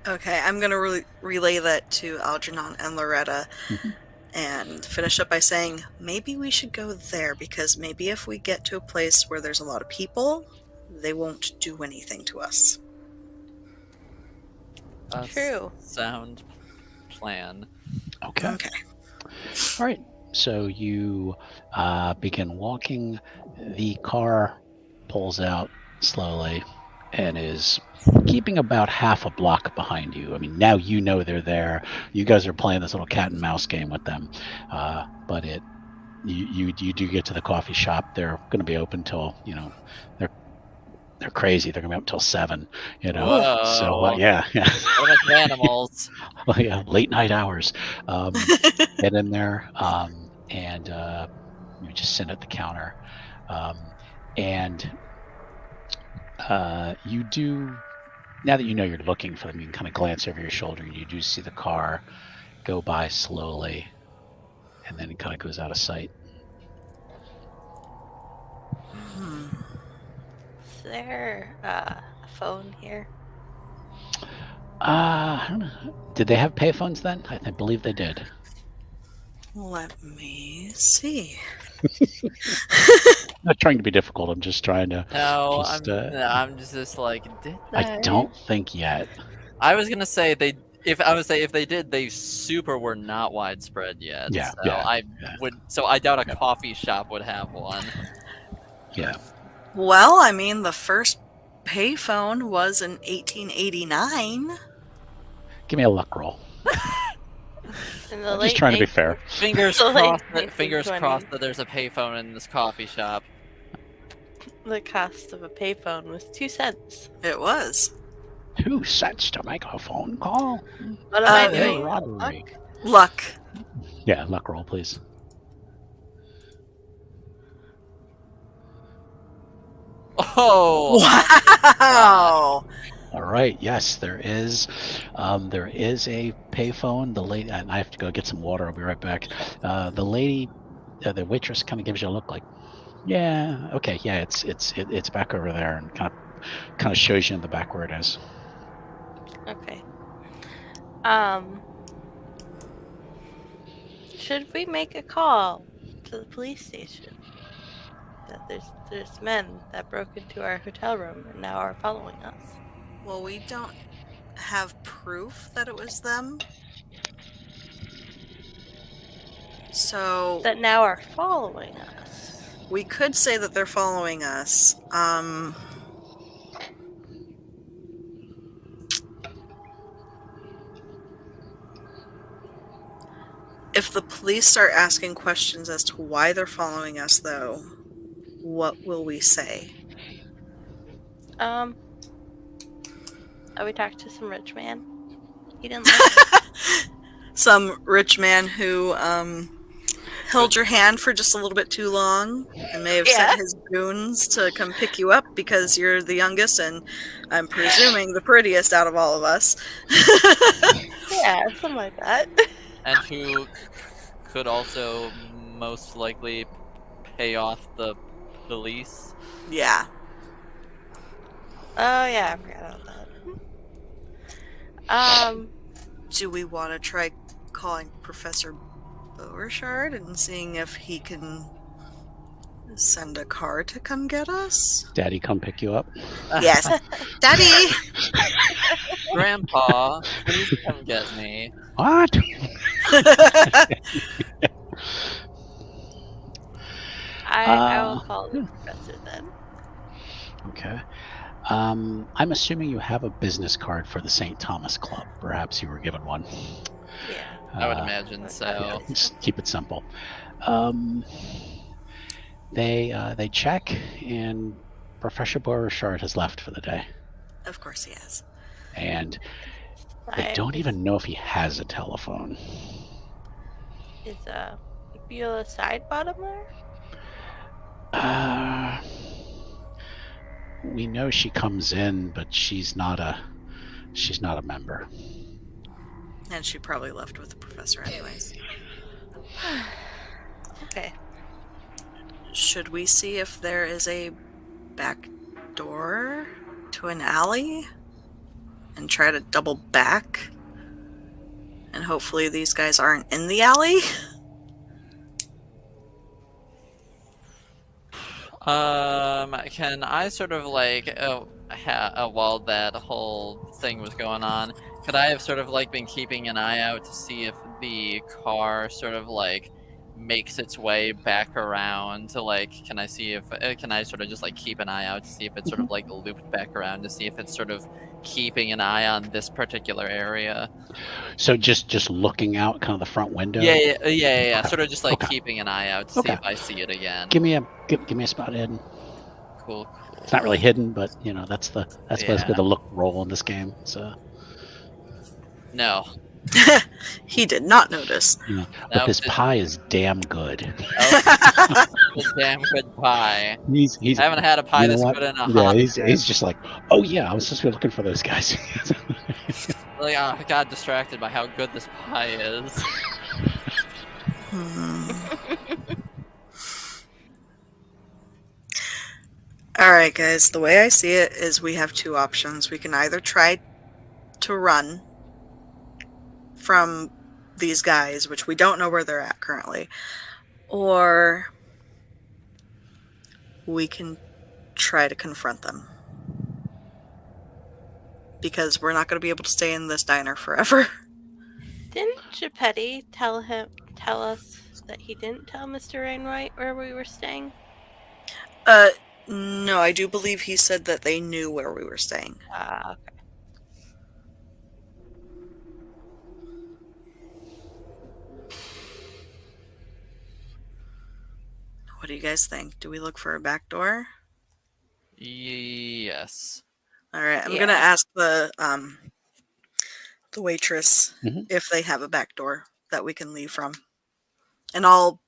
Okay, I'm going to relay that to Algernon and Loretta Mhm. and finish up by saying maybe we should go there, because maybe if we get to a place where there's a lot of people, they won't do anything to us. True. Sound plan. Okay. Okay. All right. So you begin walking. The car pulls out slowly and is keeping about half a block behind you. I mean, now you know they're there. You guys are playing this little cat and mouse game with them. But you do get to the coffee shop. They're going to be open till, they're crazy. They're going to be up till 7, Whoa. So yeah. What about the animals? Well, yeah, late night hours. Get in there, and you just sit at the counter, and you do. Now that you know you're looking for them, you can kind of glance over your shoulder, and you do see the car go by slowly, and then it kind of goes out of sight. Is there a phone here? I don't know. Did they have payphones then? I believe they did. Let me see. I'm not trying to be difficult. I'm just trying to. No, Just, I'm just like, did they? I don't think yet. I was gonna say they. If they did, they super were not widespread yet. Yeah, So yeah, I yeah. would. So I doubt a coffee shop would have one. Yeah. Well, I mean, the first payphone was in 1889. Give me a luck roll. In the I'm late just trying to be 19 fair. Fingers The late crossed. Fingers 1920s. crossed that there's a payphone in this coffee shop. The cost of a payphone was 2 cents. It was. 2 cents to make a phone call. What am I Okay. doing? Robbery. Luck. Yeah, luck roll, please. Oh, Wow. All right. Yes, there is. There is a payphone. The lady, and I have to go get some water. I'll be right back. The lady, the waitress, kind of gives you a look like, yeah, okay, yeah, it's back over there, and kind of shows you in the back where it is. Okay. Should we make a call to the police station? That there's men that broke into our hotel room and now are following us. Well, we don't have proof that it was them. So That now are following us. we could say that they're following us. If the police start asking questions as to why they're following us, though, what will we say? We talked to some rich man. He didn't like it. Some rich man who held your hand for just a little bit too long and may have Yeah. sent his goons to come pick you up because you're the youngest and I'm presuming the prettiest out of all of us. Yeah, something like that. and who could also most likely pay off the police. Yeah. Oh yeah, I forgot about that. Do we want to try calling Professor Beauregard and seeing if he can send a car to come get us? Daddy, come pick you up. Yes. Daddy! Grandpa, please come get me. What? I will call the professor then. Okay. I'm assuming you have a business card for the St. Thomas Club. Perhaps you were given one. Yeah. I would imagine Yeah, so. just keep it simple. They check, and Professor Beauregard has left for the day, Of course he is. and they don't even know if he has a telephone. Is Beulah side bottom there? We know she comes in, but she's not a member. And she probably left with the professor anyways. Okay. should we see if there is a back door to an alley and try to double back? And hopefully these guys aren't in the alley? Can I sort of like, while that whole thing was going on, could I have sort of like been keeping an eye out to see if the car sort of like makes its way back around to like, can I see if, can I sort of just like keep an eye out to see if it's sort of like looped back around to see if it's sort of keeping an eye on this particular area? So just looking out kind of the front window? Yeah. Okay. Sort of just like Okay. keeping an eye out to see if I see it again. Give me a spot hidden. Cool. It's not really hidden, but you know that's basically the look roll in this game. So No. He did not notice. you know, but this pie is damn good. Oh, a damn good pie. He's I haven't had a pie you know this what? good in a Yeah, hot he's just like, oh yeah, I was just looking for those guys. Like, I got distracted by how good this pie is. Alright, guys, the way I see it is we have two options. We can either try to run from these guys, which we don't know where they're at currently, or we can try to confront them. Because we're not going to be able to stay in this diner forever. Didn't Gepetti tell us that he didn't tell Mr. Wainwright where we were staying? No, I do believe he said that they knew where we were staying. Okay. What do you guys think? Do we look for a back door? Yes. Alright, I'm gonna ask the waitress if they have a back door that we can leave from. And I'll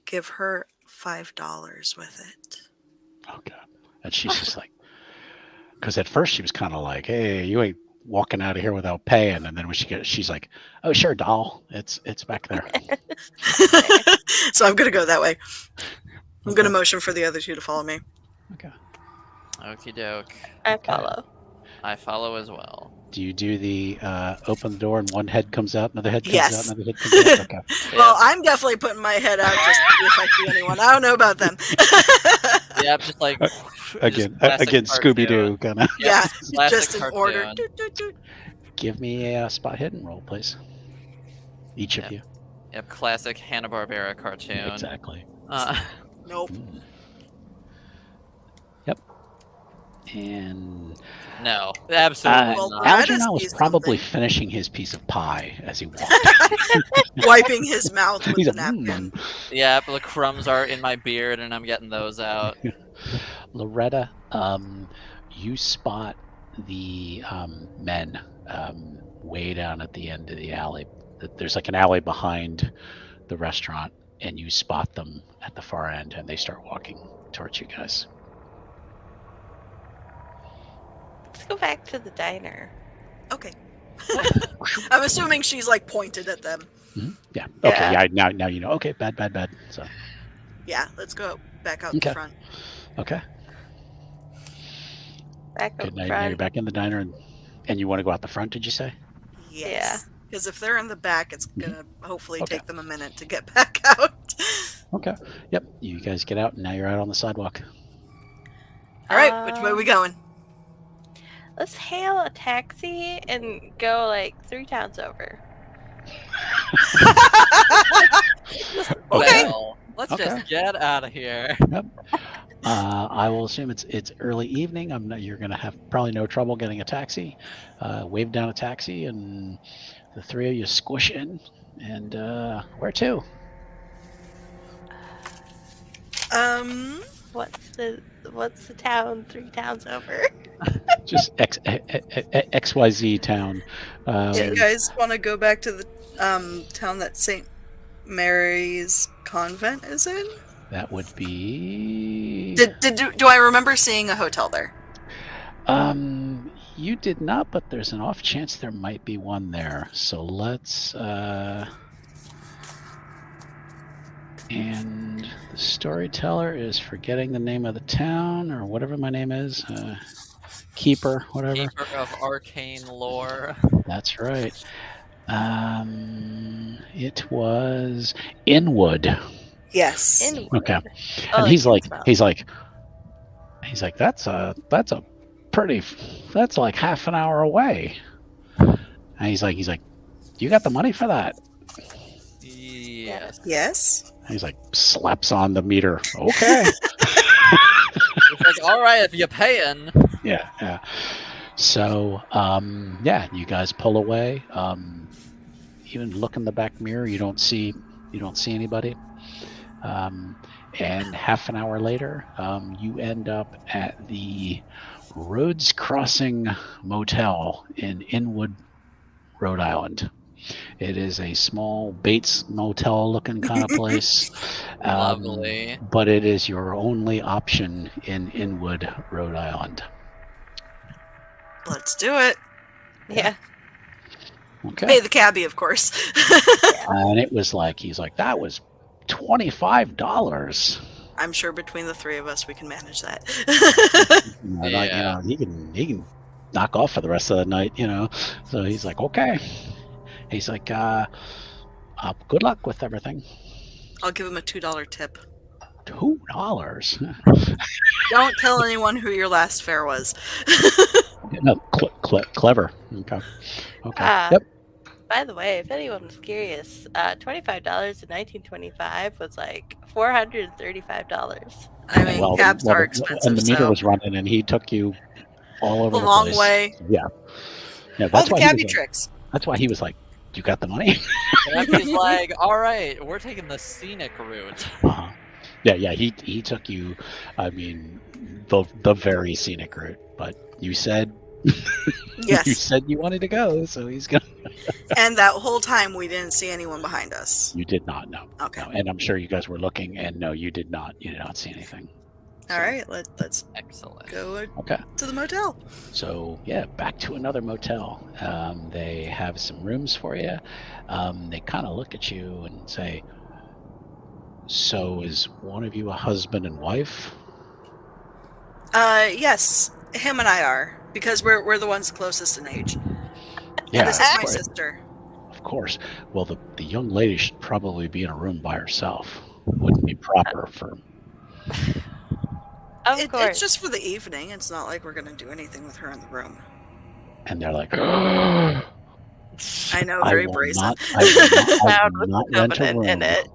give her $5 with it. Okay. And she's just like, because at first she was kind of like, hey, you ain't walking out of here without paying. And then when she's like, oh, sure, doll. It's back there. So I'm going to go that way. I'm going to motion for the other two to follow me. Okay. Okie doke. I follow. I follow as well. Do you do the open the door and one head comes out, another head comes Yes. out, another head comes out? Okay. Well, I'm definitely putting my head out just to see if I see anyone. I don't know about them. Yeah, just like Again, classic Scooby-Doo cartoon. kind of. Yeah, classic just in cartoon. order. Give me a spot hidden roll, please. Each of you. Yep, classic Hanna-Barbera cartoon. Exactly. Nope. Yep. And No, absolutely Well, not. Algernon was sees probably something. finishing his piece of pie as he walked. Wiping his mouth with He's a like, napkin. Yeah, but the crumbs are in my beard, and I'm getting those out. Loretta, you spot the men way down at the end of the alley. There's like an alley behind the restaurant, and you spot them at the far end, and they start walking towards you guys. Let's go back to the diner. Okay. I'm assuming she's like pointed at them. Mm-hmm. Yeah. Okay. Yeah. Now you know. Okay. Bad. So. Yeah, let's go back out Okay. the front. Okay. Back up Good night. Now front. you're back in the diner, and you want to go out the front? Did you say? Yes. Because if they're in the back, it's gonna hopefully Okay. take them a minute to get back out. Okay. Yep. You guys get out, and now you're out on the sidewalk. All right, which way are we going? Let's hail a taxi and go like 3 towns over. Okay. Well, let's Okay. just get out of here. Yep. I will assume it's early evening. You're gonna have probably no trouble getting a taxi. Wave down a taxi, and the three of you squish in. And where to? What's the town 3 towns over? Just XYZ town. Do you guys want to go back to the town that St. Mary's Convent is in? That would be. Do I remember seeing a hotel there? You did not, but there's an off chance there might be one there. So let's. And the storyteller is forgetting the name of the town or whatever my name is. Keeper, whatever. Keeper of arcane lore. That's right. It was Inwood. Yes. Inwood. Okay. Oh, And I he's can like, smell. he's like, that's like half an hour away. And he's like, you got the money for that? Yes. Yes. And he's like, slaps on the meter. Okay. It's like, all right, if you're paying. Yeah. So, you guys pull away. Even look in the back mirror, you don't see anybody. And half an hour later, you end up at the Rhodes Crossing Motel in Inwood, Rhode Island. It is a small Bates Motel looking kind of place. Lovely. But it is your only option in Inwood, Rhode Island. Let's do it. Yeah. Okay. Pay the cabbie, of course. And it was like, he's like, that was $25. I'm sure between the three of us, we can manage that. He can knock off for the rest of the night, So he's like, okay. He's like, good luck with everything. I'll give him a $2 tip. $2. Don't tell anyone who your last fare was. No, clever. Okay. Yep. By the way, if anyone's curious, $25 in 1925 was like $435. I mean, cabs are expensive. And the meter so. was running, and he took you all over a the long place. way. Yeah. All That's the why cabbie tricks. That's why he was like, "You got the money?" And he's like, all right, we're taking the scenic route. Yeah. He took you. I mean, the very scenic route. But you said. Yes. You said you wanted to go, so he's gonna. And that whole time we didn't see anyone behind us. You did not know. Okay. No. And I'm sure you guys were looking, and no, you did not. You did not see anything. All right, let's Excellent. go Okay. to the motel. So yeah, back to another motel. They have some rooms for you. They kind of look at you and say, "So is one of you a husband and wife?" Yes, him and I are because we're the ones closest in age. Yeah, This is my right. sister. Of course. Well, the young lady should probably be in a room by herself. Wouldn't be proper for. Of course. It's just for the evening. It's not like we're going to do anything with her in the room. And they're like, I know, very brazen. Found with not the rent a covenant room in it.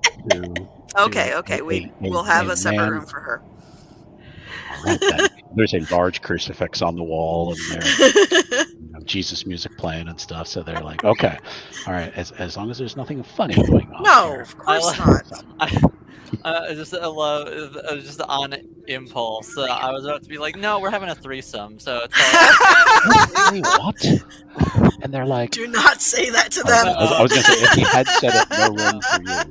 Okay. We'll have a separate room for her. All right, then. There's a large crucifix on the wall, and there's Jesus music playing and stuff. So they're like, okay, all right, as long as there's nothing funny going on. No, here. of course not. Just on impulse. I was about to be like, no, we're having a threesome, so it's all Really, what? And they're like, Do not say that to them. I was gonna say, if he had said it, no room for you.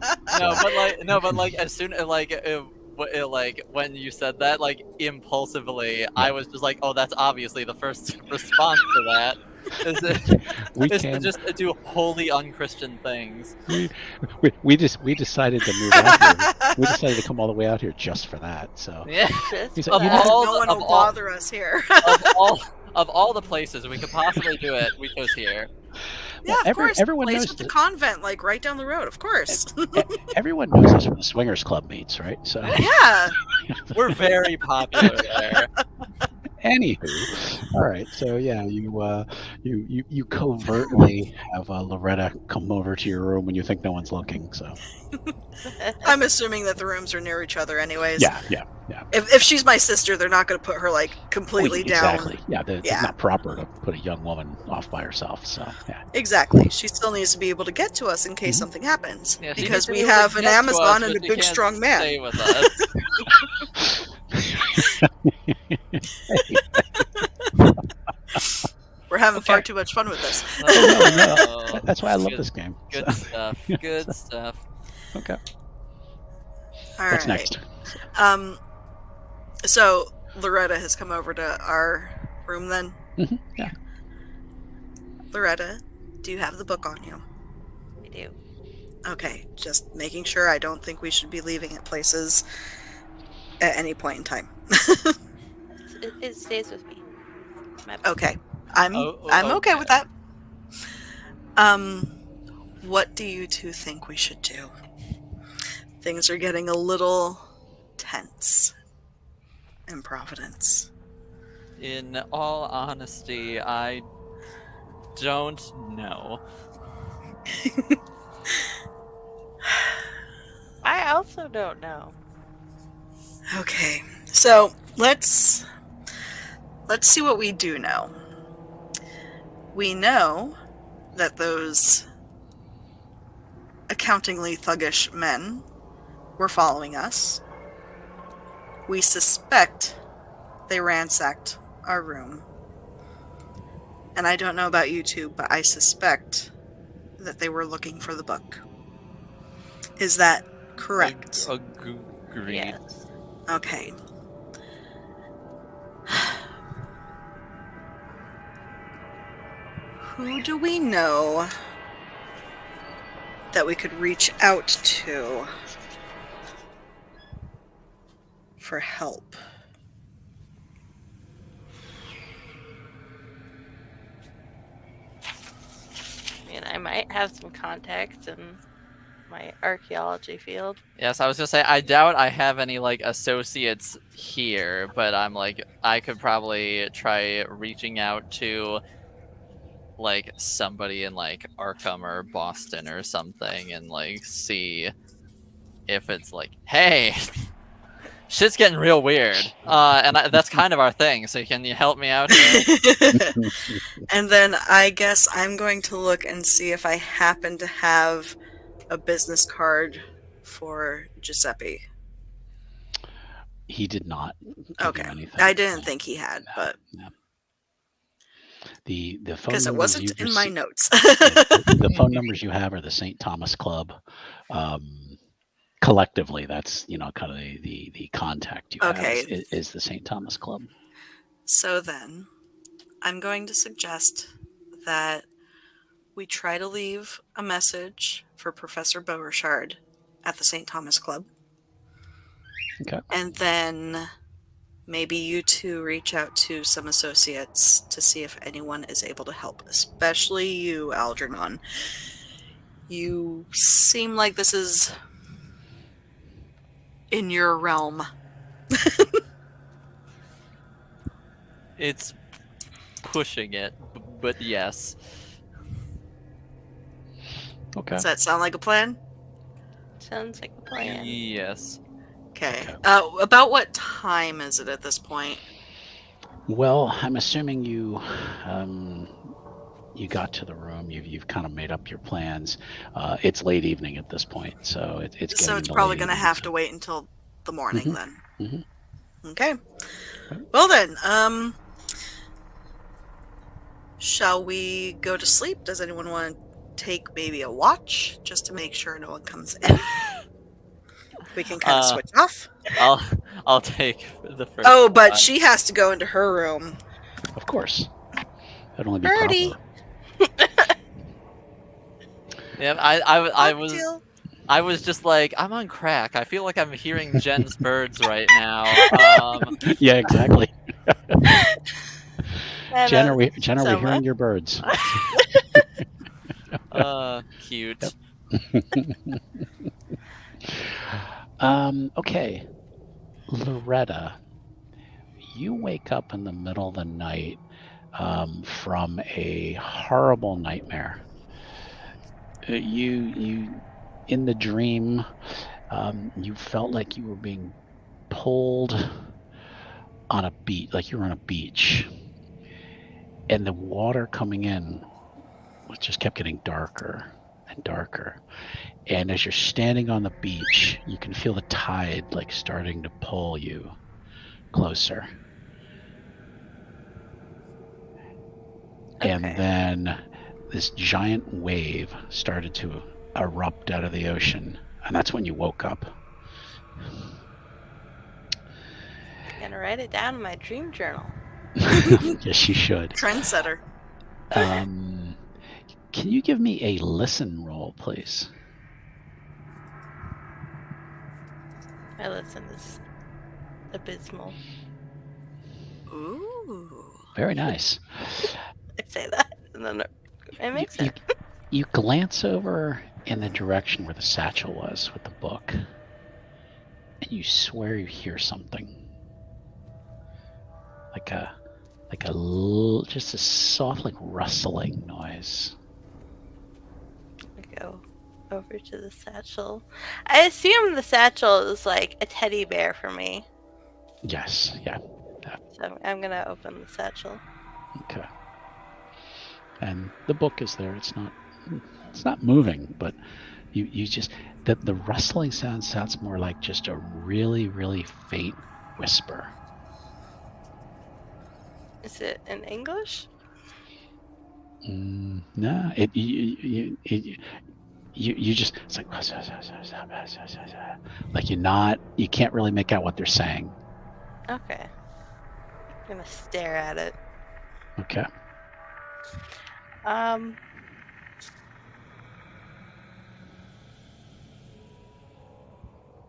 but as soon as when you said that, like impulsively, I was just like, oh, that's obviously the first response to that. Is just to do wholly unchristian things. We decided to move out here. We decided to come all the way out here just for that. So Yeah. he's Of like, all- no one will bother us here. Of all the places we could possibly do it, we chose here. Yeah, of course. everyone Place knows with the that- convent, like right down the road. Of course. everyone knows us when the swingers club meets, right? So Yeah. We're very popular there. anywho, all right. So yeah, you covertly have Loretta come over to your room when you think no one's looking. So I'm assuming that the rooms are near each other, anyways. yeah. If she's my sister, they're not going to put her like completely down. Exactly. Yeah, it's not proper to put a young woman off by herself. So yeah. Exactly. She still needs to be able to get to us in case something happens. Yeah, she because needs to we be able to have an get to Amazon us, and a but she big, can't strong man. stay with us. We're having far too much fun with this. Oh, That's why I love this game. Good So, stuff. Good stuff. okay. All What's right. next? So Loretta has come over to our room then. Yeah. Loretta, do you have the book on you? We do. Okay, just making sure. I don't think we should be leaving at places at any point in time. It stays with me. Okay, I'm Oh, okay with that. What do you two think we should do? Things are getting a little tense in Providence. In all honesty, I don't know. I also don't know. Okay, so let's see what we do know. We know that those accountingly thuggish men were following us. We suspect they ransacked our room. And I don't know about you two, but I suspect that they were looking for the book. Is that correct? Agreed. Yes. Okay. Who do we know that we could reach out to for help? I mean, I might have some contacts in my archaeology field. Yes, I was gonna say I doubt I have any like associates here, but I'm like I could probably try reaching out to like somebody in like Arkham or Boston or something and like see if it's like, hey, shit's getting real weird. That's kind of our thing. So can you help me out here? And then I guess I'm going to look and see if I happen to have a business card for Giuseppe. He did not give Okay. you anything. I didn't think he had, but No. The phone because it numbers wasn't you've in my received, notes. the phone numbers you have are the St. Thomas Club. Collectively, that's kind of the contact you Okay. have is the St. Thomas Club. So then, I'm going to suggest that we try to leave a message for Professor Beauregard at the St. Thomas Club. Okay. And then maybe you two reach out to some associates to see if anyone is able to help, especially you, Algernon. You seem like this is in your realm. It's pushing it, but yes. Okay. Does that sound like a plan? Sounds like a plan. Yes. Okay. About what time is it at this point? Well, I'm assuming you got to the room. You've kind of made up your plans. It's late evening at this point, so it's So getting it's to probably late going to evening, have so- to wait until the morning Mhm. then. Mhm. Okay. Well then, shall we go to sleep? Does anyone want to take maybe a watch just to make sure no one comes in? We can kind of switch off. I'll take the first. Oh, but one. she has to go into her room. Of course. That'd only be Birdie. proper. Yeah, I was Cocktail. I was just like, I'm on crack. I feel like I'm hearing Jen's birds right now. Yeah, exactly. And, Jen, are we Soma? hearing your birds? Cute. Okay. Loretta, you wake up in the middle of the night from a horrible nightmare. You in the dream, you felt like you were being pulled on a beach, like you were on a beach, and the water coming in just kept getting darker and darker. And as you're standing on the beach, you can feel the tide like starting to pull you closer. And Okay. then this giant wave started to erupt out of the ocean, and that's when you woke up. I'm gonna write it down in my dream journal. Yes, you should. Trendsetter. Can you give me a listen roll, please? My listen is abysmal. Ooh. Very nice. I say that, and then it makes it. You glance over in the direction where the satchel was with the book, and you swear you hear something. Just a soft, like, rustling noise. I go over to the satchel. I assume the satchel is like a teddy bear for me. Yes, yeah. So I'm gonna open the satchel. Okay. And the book is there. It's not moving, but you just the rustling sound sounds more like just a really, really faint whisper. Is it in English? No, you just, it's like you can't really make out what they're saying. Okay. I'm gonna stare at it. Okay.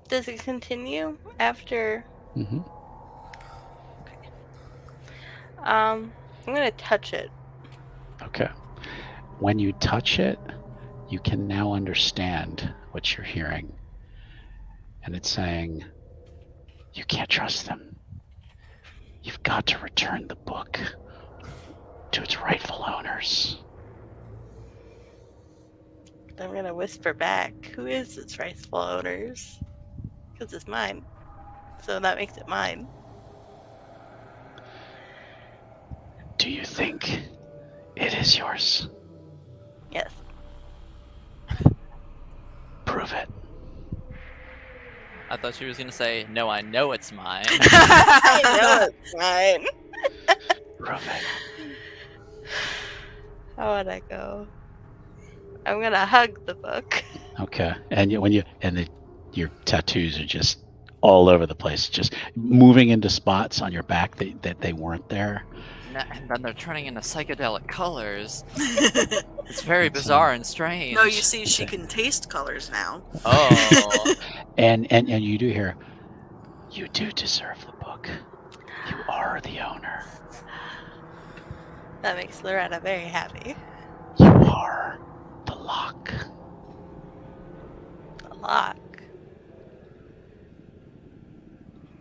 Does it continue after? Mm-hmm. Okay. I'm gonna touch it. Okay. When you touch it, you can now understand what you're hearing. And it's saying, you can't trust them. You've got to return the book to its rightful owners. I'm gonna whisper back, who is its rightful owners? Because it's mine. So that makes it mine. Do you think it is yours? Yes. Prove it. I thought she was gonna say, "No, I know it's mine." I know it's mine. Prove it. How would I go? I'm gonna hug the book. Okay. And your tattoos are just all over the place, just moving into spots on your back that they weren't there. And then they're turning into psychedelic colors. It's very bizarre and strange. No, you see, she can taste colors now. Oh. And you do hear, you do deserve the book. You are the owner. That makes Loretta very happy. You are the lock. The lock.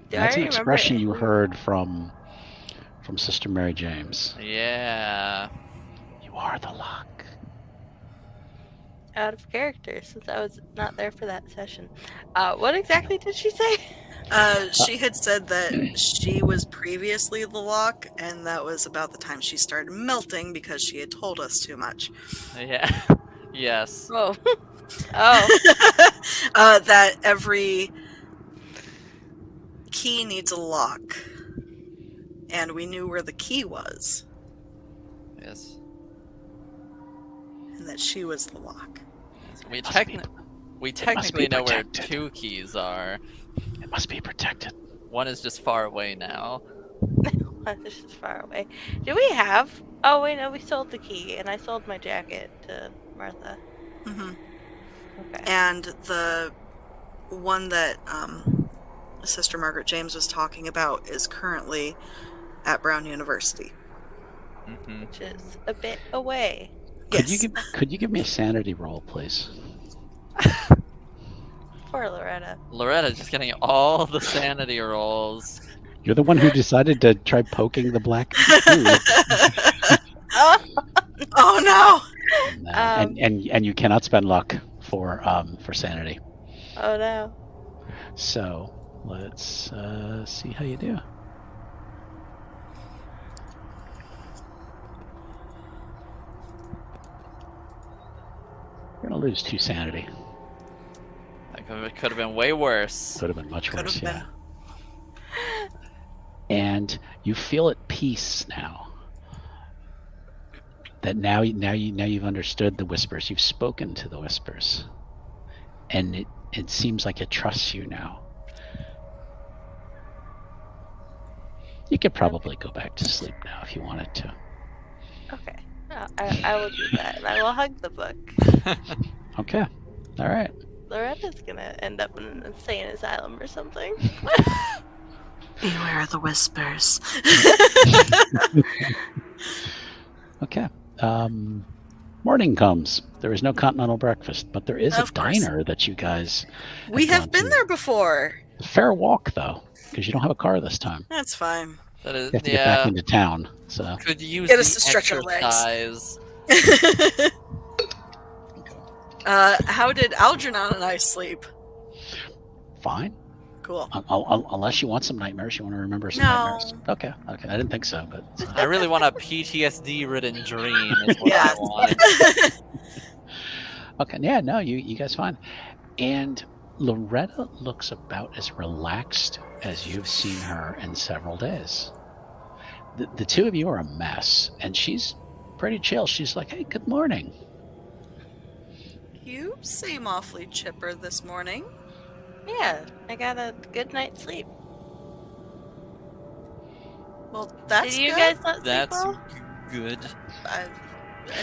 That's an expression you heard from Sister Mary James. Yeah. You are the lock. Out of character, since I was not there for that session. What exactly did she say? She had said that she was previously the lock, and that was about the time she started melting because she had told us too much. Yeah. Yes. Oh. Oh. That every key needs a lock. And we knew where the key was. Yes. And that she was the lock. Yes. We be technically know where protected. 2 keys are. It must be protected. One is just far away now. This is far away. Do we have? Oh wait, no, we sold the key, and I sold my jacket to Martha. Mm-hmm. Okay. And the one that Sister Margaret James was talking about is currently at Brown University. Mm-hmm. Which is a bit away. Yes. Could you give me a sanity roll, please? Poor Loretta. Loretta's just getting all the sanity rolls. You're the one who decided to try poking the black food. Oh no! And you cannot spend luck for sanity. Oh no. So let's see how you do. You're gonna lose 2 sanity. That could have been way worse. Could have been much Could worse, have yeah. And you feel at peace now. That now you've understood the whispers. You've spoken to the whispers, and it seems like it trusts you now. You could probably go back to sleep now if you wanted to. Okay. I will do that, and I will hug the book. Okay. All right. Loretta's gonna end up in an insane asylum or something. Beware the whispers. Okay. Morning comes. There is no continental breakfast, but there is a Of course. diner that you guys. We gone have been to. there before. Fair walk though, because you don't have a car this time. That's fine. That is, You have to get back into town. So Could use Get the us to stretch our legs. exercise. How did Algernon and I sleep? fine. Cool. Unless you want some nightmares, you want to remember some No. nightmares. Okay. I didn't think so, but I really want a PTSD-ridden dream. Is what Yeah. I want. okay. Yeah, no, you guys fine. And Loretta looks about as relaxed as you've seen her in several days. The two of you are a mess, and she's pretty chill. She's like, "Hey, good morning." You seem awfully chipper this morning. Yeah, I got a good night's sleep. Well, that's Did you good. guys not sleep That's well? good. I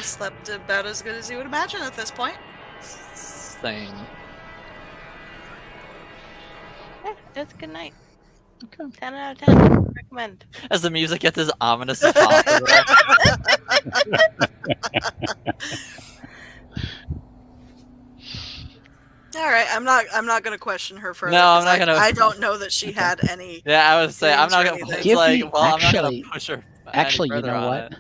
slept about as good as you would imagine at this point. Same. Yeah, it was a good night. Okay. 10 out of 10. Recommend. As the music gets as ominous as possible. All right, I'm not going to question her further. No, I'm 'cause not gonna- I don't know that she had any. Yeah, I would say I'm not gonna. Dreams or It's anything. Give like, me- well, I'm not actually- gonna push her. Actually, any you further know on what? it.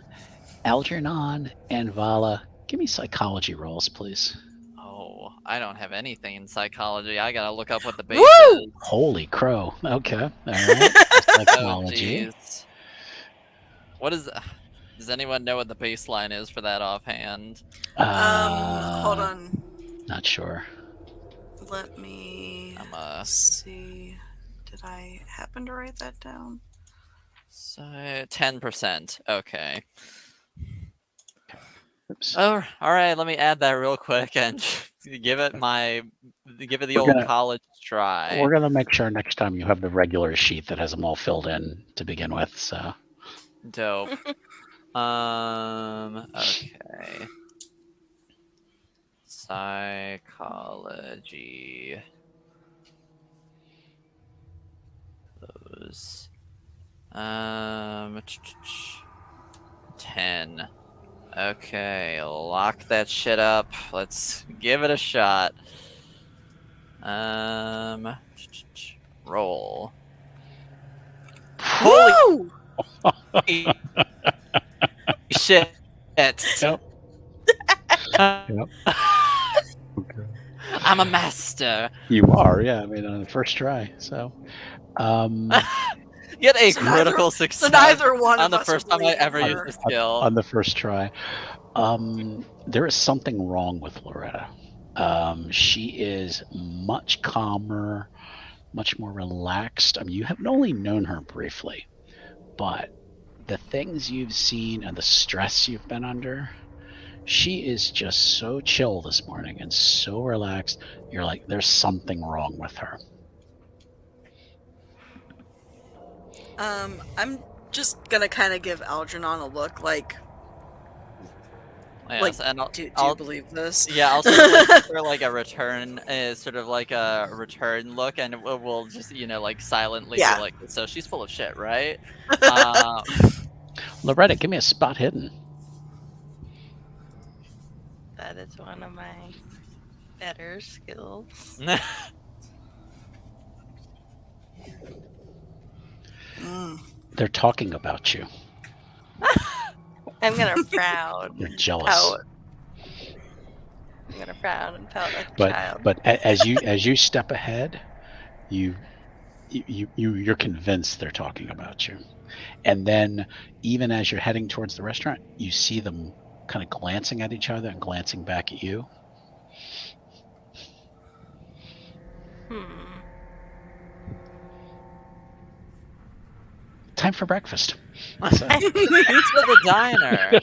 Algernon and Vala, give me psychology rolls, please. Oh, I don't have anything in psychology. I gotta look up what the base Woo! is. Holy crow. Okay. All right. Oh, Psychology. jeez. What is? Does anyone know what the baseline is for that offhand? Hold on. Not sure. Let me I'm see. Did I happen to write that down? So 10%. Okay. Oops. Oh, all right. Let me add that real quick and give it the We're old gonna- college try. We're gonna make sure next time you have the regular sheet that has them all filled in to begin with. So Dope. Okay. Psychology. Those. 10. Okay, lock that shit up. Let's give it a shot. Roll. Holy Woo! shit. Yep. I'm a master. You are, yeah. I mean, on the first try. So, Get a So critical So success neither one on of the us first are time I really ever her. used the skill. on the first try, there is something wrong with Loretta. She is much calmer, much more relaxed. I mean, you have only known her briefly, but the things you've seen and the stress you've been under, she is just so chill this morning and so relaxed. You're like, there's something wrong with her. I'm just gonna kind of give Algernon a look like, Yes, and do you I'll believe this? yeah, I'll sort of like, give her, like a return, sort of like a return look, and we'll just like silently Yeah. be like, so she's full of shit, right? Loretta, give me a spot hidden. That is one of my better skills. Mm. They're talking about you. I'm gonna frown. You're jealous. Pout. I'm gonna frown and pout like a child. But as you step ahead, you're convinced they're talking about you. And then even as you're heading towards the restaurant, you see them kind of glancing at each other and glancing back at you. Time for breakfast. So, to the diner.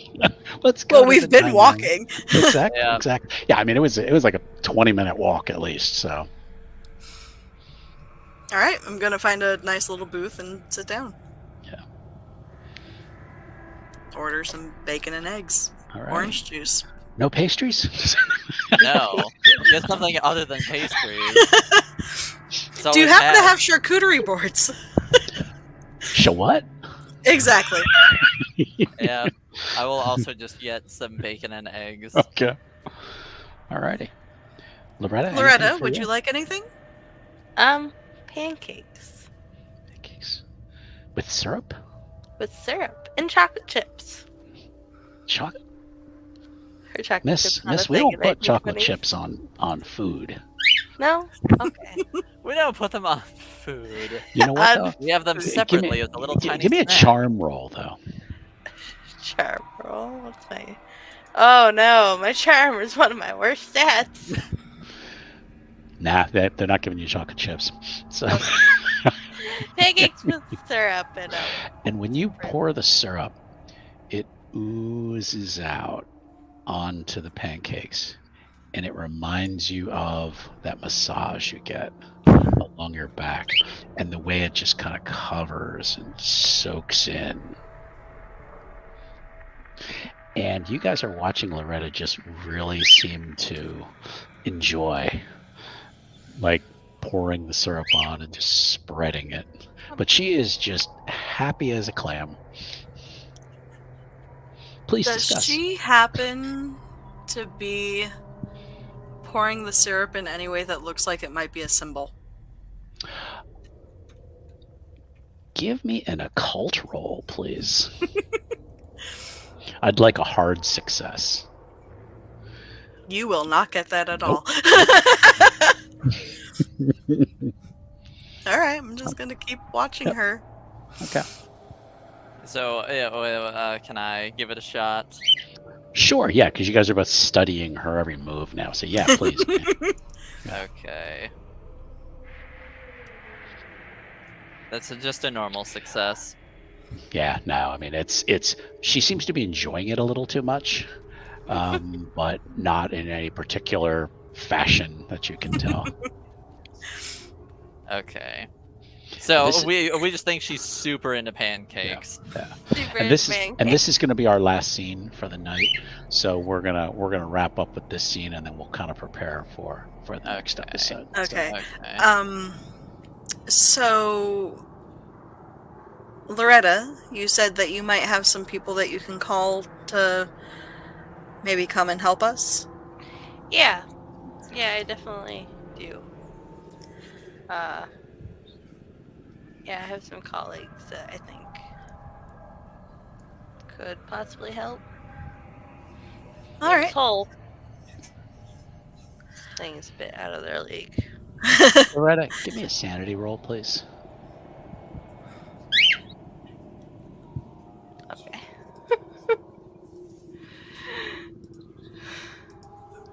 let's go. Well, to we've the been diner. walking. Exactly. Yeah. Exactly. Yeah, I mean, it was like a 20-minute walk at least. So All right, I'm gonna find a nice little booth and sit down. Yeah. Order some bacon and eggs. all right. Orange juice. No pastries. No. Get something other than pastries. Do you happen to have charcuterie boards? Show what? Exactly. Yeah, I will also just get some bacon and eggs. Okay. Alrighty. Loretta, Loretta, would you like anything? Pancakes Pancakes. With syrup? with syrup and chocolate chips. Chocolate? Her chocolate Miss, chips not Miss, a we thing, don't right, put chocolate Tiffany? chips on food. No? Okay. We don't put them on food. You know what, though? We have them Give me- separately as a little tiny Give me a snack. charm roll, though. Charm roll? What's my... Oh no, my charm is one of my worst stats. Nah, they're not giving you chocolate chips. So, Pancakes with syrup and and when you pour the syrup, it oozes out onto the pancakes, and it reminds you of that massage you get along your back, and the way it just kind of covers and soaks in. And you guys are watching Loretta just really seem to enjoy, like, pouring the syrup on and just spreading it. But she is just happy as a clam. Please Does discuss. she happen to be pouring the syrup in any way that looks like it might be a symbol? Give me an occult roll, please. I'd like a hard success. You will not get that at Nope. all. All right, I'm just going to keep watching Yep. her. Okay. So, can I give it a shot? Sure, yeah, because you guys are both studying her every move now. So yeah, please. Okay. That's just a normal success. Yeah, no, I mean it's she seems to be enjoying it a little too much, but not in any particular fashion that you can tell. Okay. So This is- we just think she's super into pancakes. super And this pancakes. is going to be our last scene for the night. So we're gonna wrap up with this scene, and then we'll kind of prepare for the next Okay. episode. Okay. Okay. So Loretta, you said that you might have some people that you can call to maybe come and help us. Yeah. Yeah, I definitely do. Yeah, I have some colleagues that I think could possibly help. All right. This whole thing is a bit out of their league. Loretta, give me a sanity roll, please. Okay.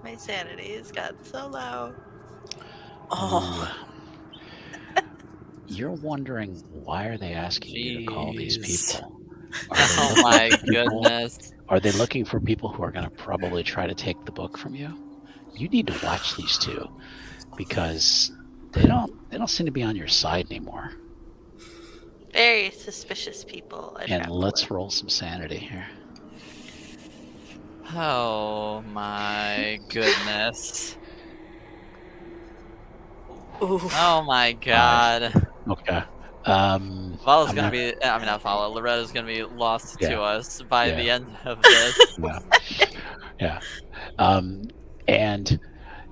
My sanity has gotten so low. Oh, Ooh. You're wondering, why are they asking you to call these Jeez. people? Oh my goodness. Are they looking for people who are going to probably try to take the book from you? You need to watch these two, because they don't seem to be on your side anymore. Very suspicious people. I And travel let's with. roll some sanity here. Oh my goodness. ooh. Oh my god. Okay. Vala's I'm gonna not- be, I mean not Vala, Loretta's gonna be lost Yeah. to us by Yeah. the end of this. Yeah.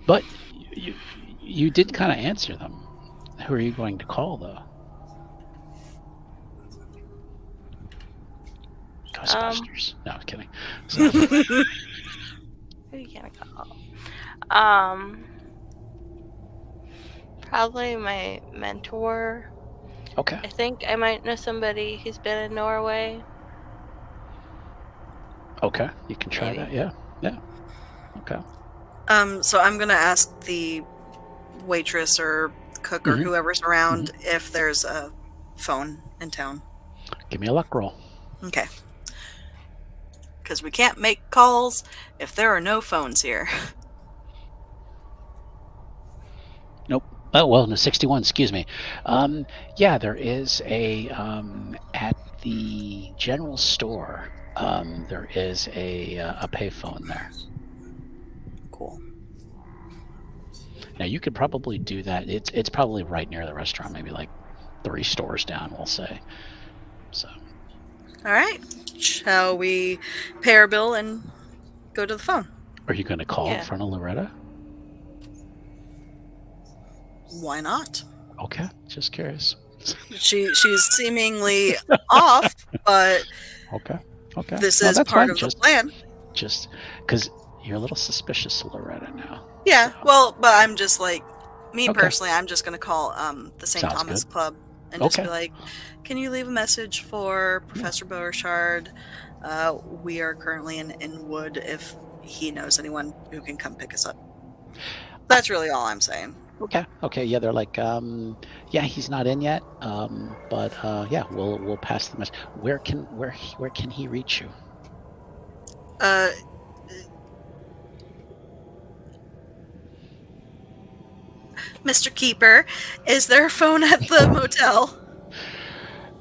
But you did kind of answer them. Who are you going to call, though? Ghostbusters. No, I'm kidding. So, Who you gonna call? Probably my mentor. okay. I think I might know somebody who's been in Norway. Okay. You can try Maybe. that. Yeah. Yeah. Okay. So I'm gonna ask the waitress or cook or Mhm. whoever's around if there's a phone in town. Give me a luck roll. Okay. Because we can't make calls if there are no phones here. Nope. Oh, well, no, 61, excuse me. Yeah, there is a, at the general store, there is a payphone there. Cool. Now you could probably do that. It's probably right near the restaurant, maybe like 3 stores down, we'll say. So. All right. Shall we pay our bill and go to the phone? Are you going to call in Yeah. front of Loretta? Why not? Okay, just curious. She's seemingly off, but Okay. this No, is that's part fine. of the plan. Just because you're a little suspicious of Loretta now. Yeah, so. well, but I'm just like, me Okay. personally, I'm just going to call the St. Sounds Thomas good. Club and just Okay. be like, can you leave a message for Professor Beauregard? We are currently in Inwood if he knows anyone who can come pick us up. That's really all I'm saying. Okay. Yeah, they're like, yeah, he's not in yet. But yeah, we'll pass the message. Where can he reach you? Mr. Keeper, is there a phone at the motel?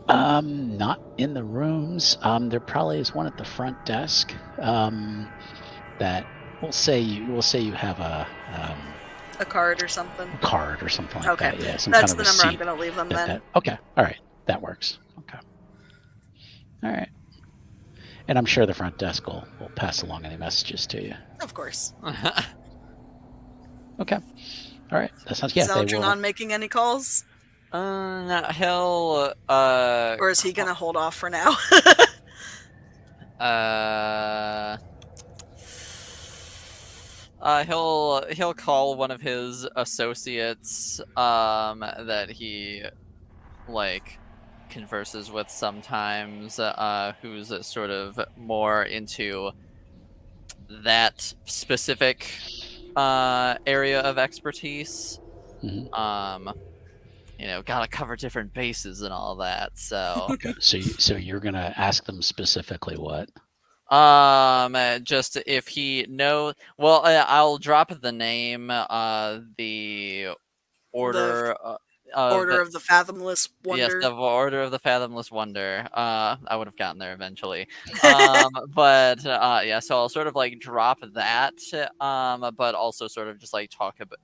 Not in the rooms. There probably is one at the front desk. That we'll say you have a card or something. Like Okay. that. Yeah, some That's kind of the number I'm receipt going to leave them then. Okay. All right. That works. Okay. All right. And I'm sure the front desk will pass along any messages to you. Of course. Okay. All right. That sounds Is Algernon making any calls? He'll or is he gonna hold off for now? He'll call one of his associates that he like converses with sometimes, who's sort of more into that specific area of expertise. Mm-hmm. Gotta cover different bases and all that. So okay. So you're gonna ask them specifically what? Just if he know. Well, I'll drop the name. The order. Order of the Fathomless Wonder. Yes, the Order of the Fathomless Wonder. I would have gotten there eventually. But yeah, so I'll sort of like drop that. But also sort of just like talk about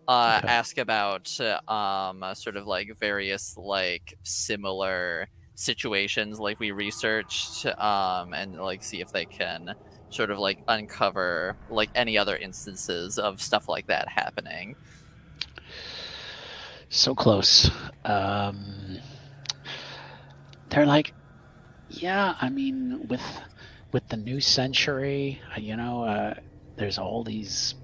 ask about sort of like various like similar situations like we researched, and like see if they can sort of like uncover like any other instances of stuff like that happening. So close. They're like, yeah, I mean, with the new century, there's all these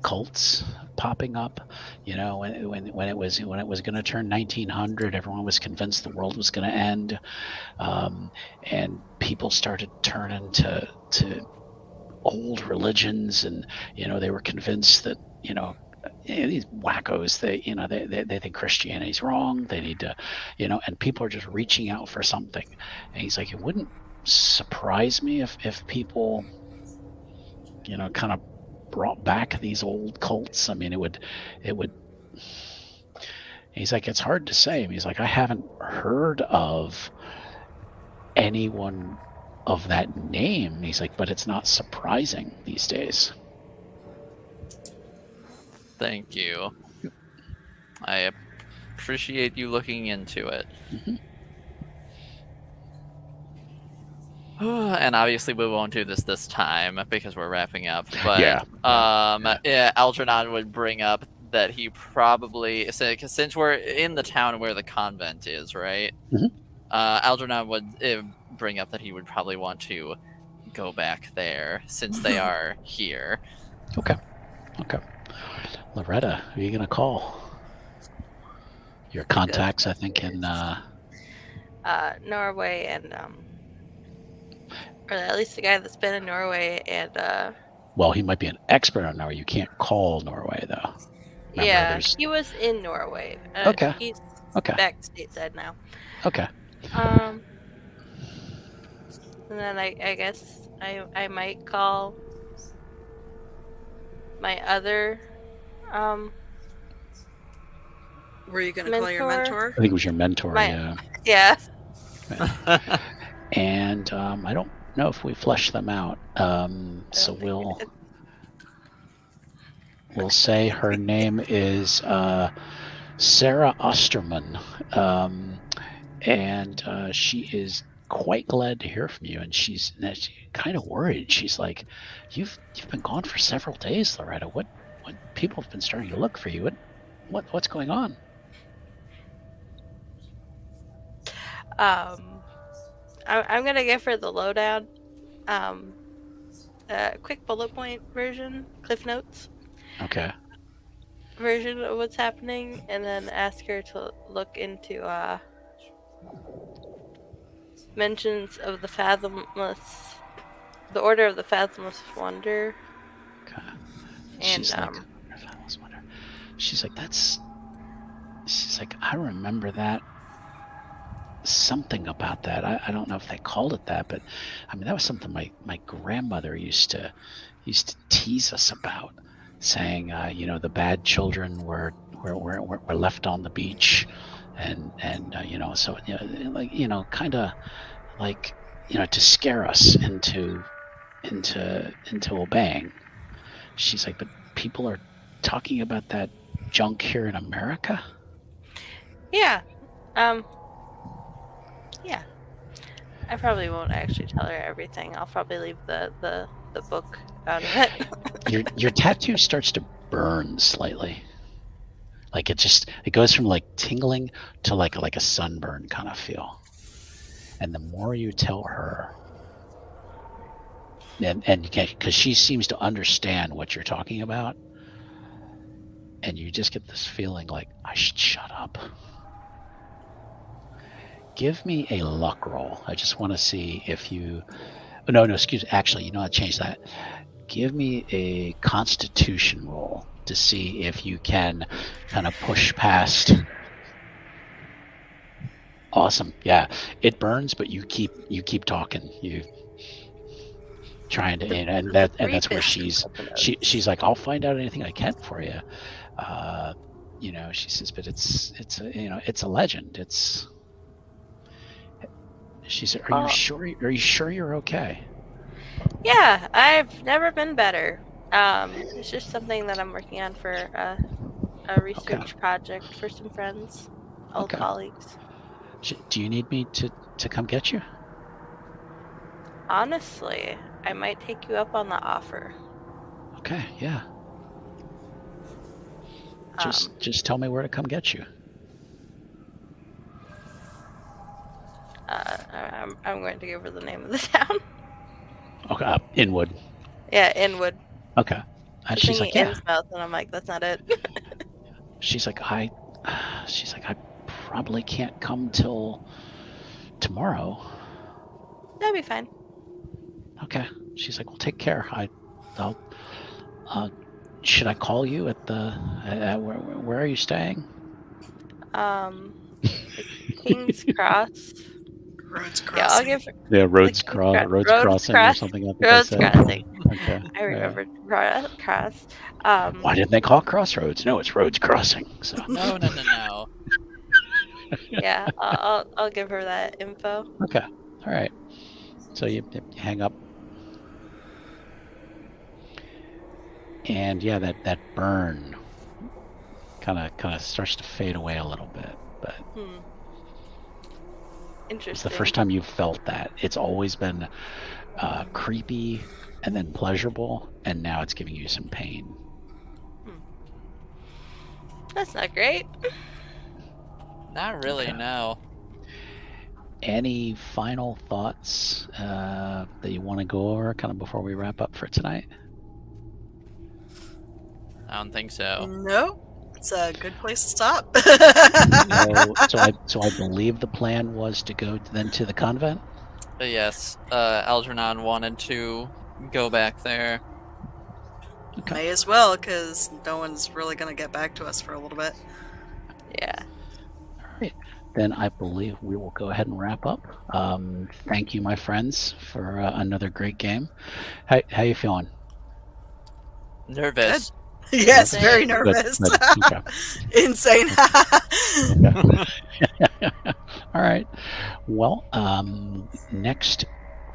cults popping up. When it was going to turn 1900, everyone was convinced the world was going to end, and people started turning to old religions, and they were convinced that these wackos, they think Christianity's wrong. They need to, and people are just reaching out for something. And he's like, it wouldn't surprise me if people, kind of brought back these old cults. I mean, it would. He's like, it's hard to say. He's like, I haven't heard of anyone of that name. He's like, but it's not surprising these days. Thank you. I appreciate you looking into it. Mm-hmm. And obviously we won't do this time because we're wrapping up. But yeah, Algernon would bring up that he probably, since we're in the town where the convent is, right? Mm-hmm. Algernon would bring up that he would probably want to go back there since they are here. Okay. Loretta, who are you gonna call? Your contacts, I think, in Norway and or at least the guy that's been in Norway and well, he might be an expert on Norway. You can't call Norway though. Remember, he was in Norway. Okay. He's Okay. back stateside now. Okay. And then I guess I might call my other Were you gonna call your mentor? I think it was your mentor. Yeah. And I don't know if we fleshed them out. So we'll. we'll say her name is Sarah Osterman, and she is quite glad to hear from you. And she's kind of worried. She's like, "You've been gone for several days, Loretta. What people have been starting to look for you. What's going on?" I'm gonna give her the lowdown, quick bullet point version, Cliff Notes Okay. version of what's happening, and then ask her to look into mentions of the Order of the Fathomless Wonder. Okay. And She's like, she's like, I remember that. Something about that. I don't know if they called it that, but I mean that was something my grandmother used to tease us about, saying the bad children were left on the beach, and so kind of like to scare us into obeying. She's like, but people are talking about that junk here in America. Yeah. Yeah. I probably won't actually tell her everything. I'll probably leave the book out of it. Your tattoo starts to burn slightly. Like it goes from like tingling to like a sunburn kind of feel. And the more you tell her, and because she seems to understand what you're talking about, and you just get this feeling like, I should shut up. Give me a luck roll. I just want to see if you... No, excuse me. Actually, I'll change that. Give me a constitution roll to see if you can kind of push past... Awesome. Yeah, it burns, but you keep talking. You trying to, and that's where she's like, I'll find out anything I can for you. She says, but it's it's a legend. She said, are you sure you're okay? Yeah, I've never been better. It's just something that I'm working on for a research project for some friends, old colleagues. Do you need me to come get you? Honestly, I might take you up on the offer. Okay, yeah. Just tell me where to come get you. I'm going to give her the name of the town. Okay, Inwood. Yeah, Inwood. Okay. And she's like, yeah. Innsmouth, and I'm like, that's not it. She's like, I probably can't come till tomorrow. That'd be fine. Okay. She's like, well, take care. I'll should I call you at the where are you staying? King's Cross. Roads Crossing. Yeah, I'll give her... Yeah, Roads Crossing or something like that. Roads Crossing. Okay. I remember Cross. Why didn't they call it Crossroads? No, it's Roads Crossing. So. No. Yeah, I'll give her that info. Okay. All right. So you hang up. And yeah, that burn kind of starts to fade away a little bit, but Interesting. It's the first time you've felt that. It's always been creepy and then pleasurable, and now it's giving you some pain. That's not great. Not really, Okay. no. Any final thoughts that you want to go over kind of before we wrap up for tonight? I don't think so. No, it's a good place to stop. So I believe the plan was to go then to the convent? But yes, Algernon wanted to go back there. Okay. May as well, because no one's really going to get back to us for a little bit. Yeah. All right. Then I believe we will go ahead and wrap up. Thank you, my friends, for another great game. How you feeling? Nervous. Yes, Insane. very nervous. Good. Okay. Insane. All right. Well, next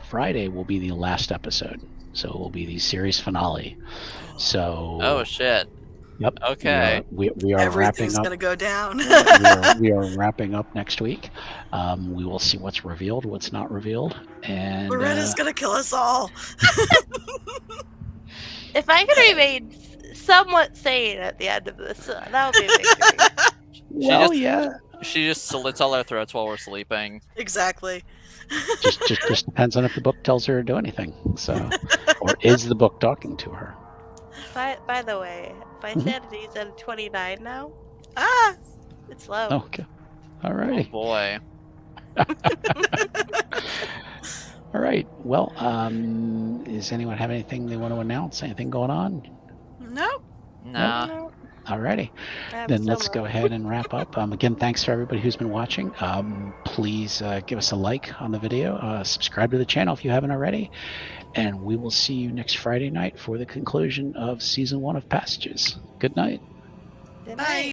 Friday will be the last episode, so it will be the series finale. So. Oh shit. Yep. Okay. We are Everything's wrapping up. gonna go down. we are wrapping up next week. We will see what's revealed, what's not revealed, and Loretta's gonna kill us all. If I could remain somewhat sane at the end of this, that would be a victory. well, just- yeah, She just slits all our throats while we're sleeping. Exactly. just depends on if the book tells her to do anything. So, or is the book talking to her? By the way, my sanity's at 29 now. Ah. It's low. Okay. All Oh right. boy. All right. Well, does anyone have anything they want to announce? Anything going on? Nope. Nah. No, All righty. I have Then so let's go much. ahead and wrap up. Again, thanks for everybody who's been watching. Please give us a like on the video. Subscribe to the channel if you haven't already. And we will see you next Friday night for the conclusion of Season 1 of Passages. Good night. Good Bye. night.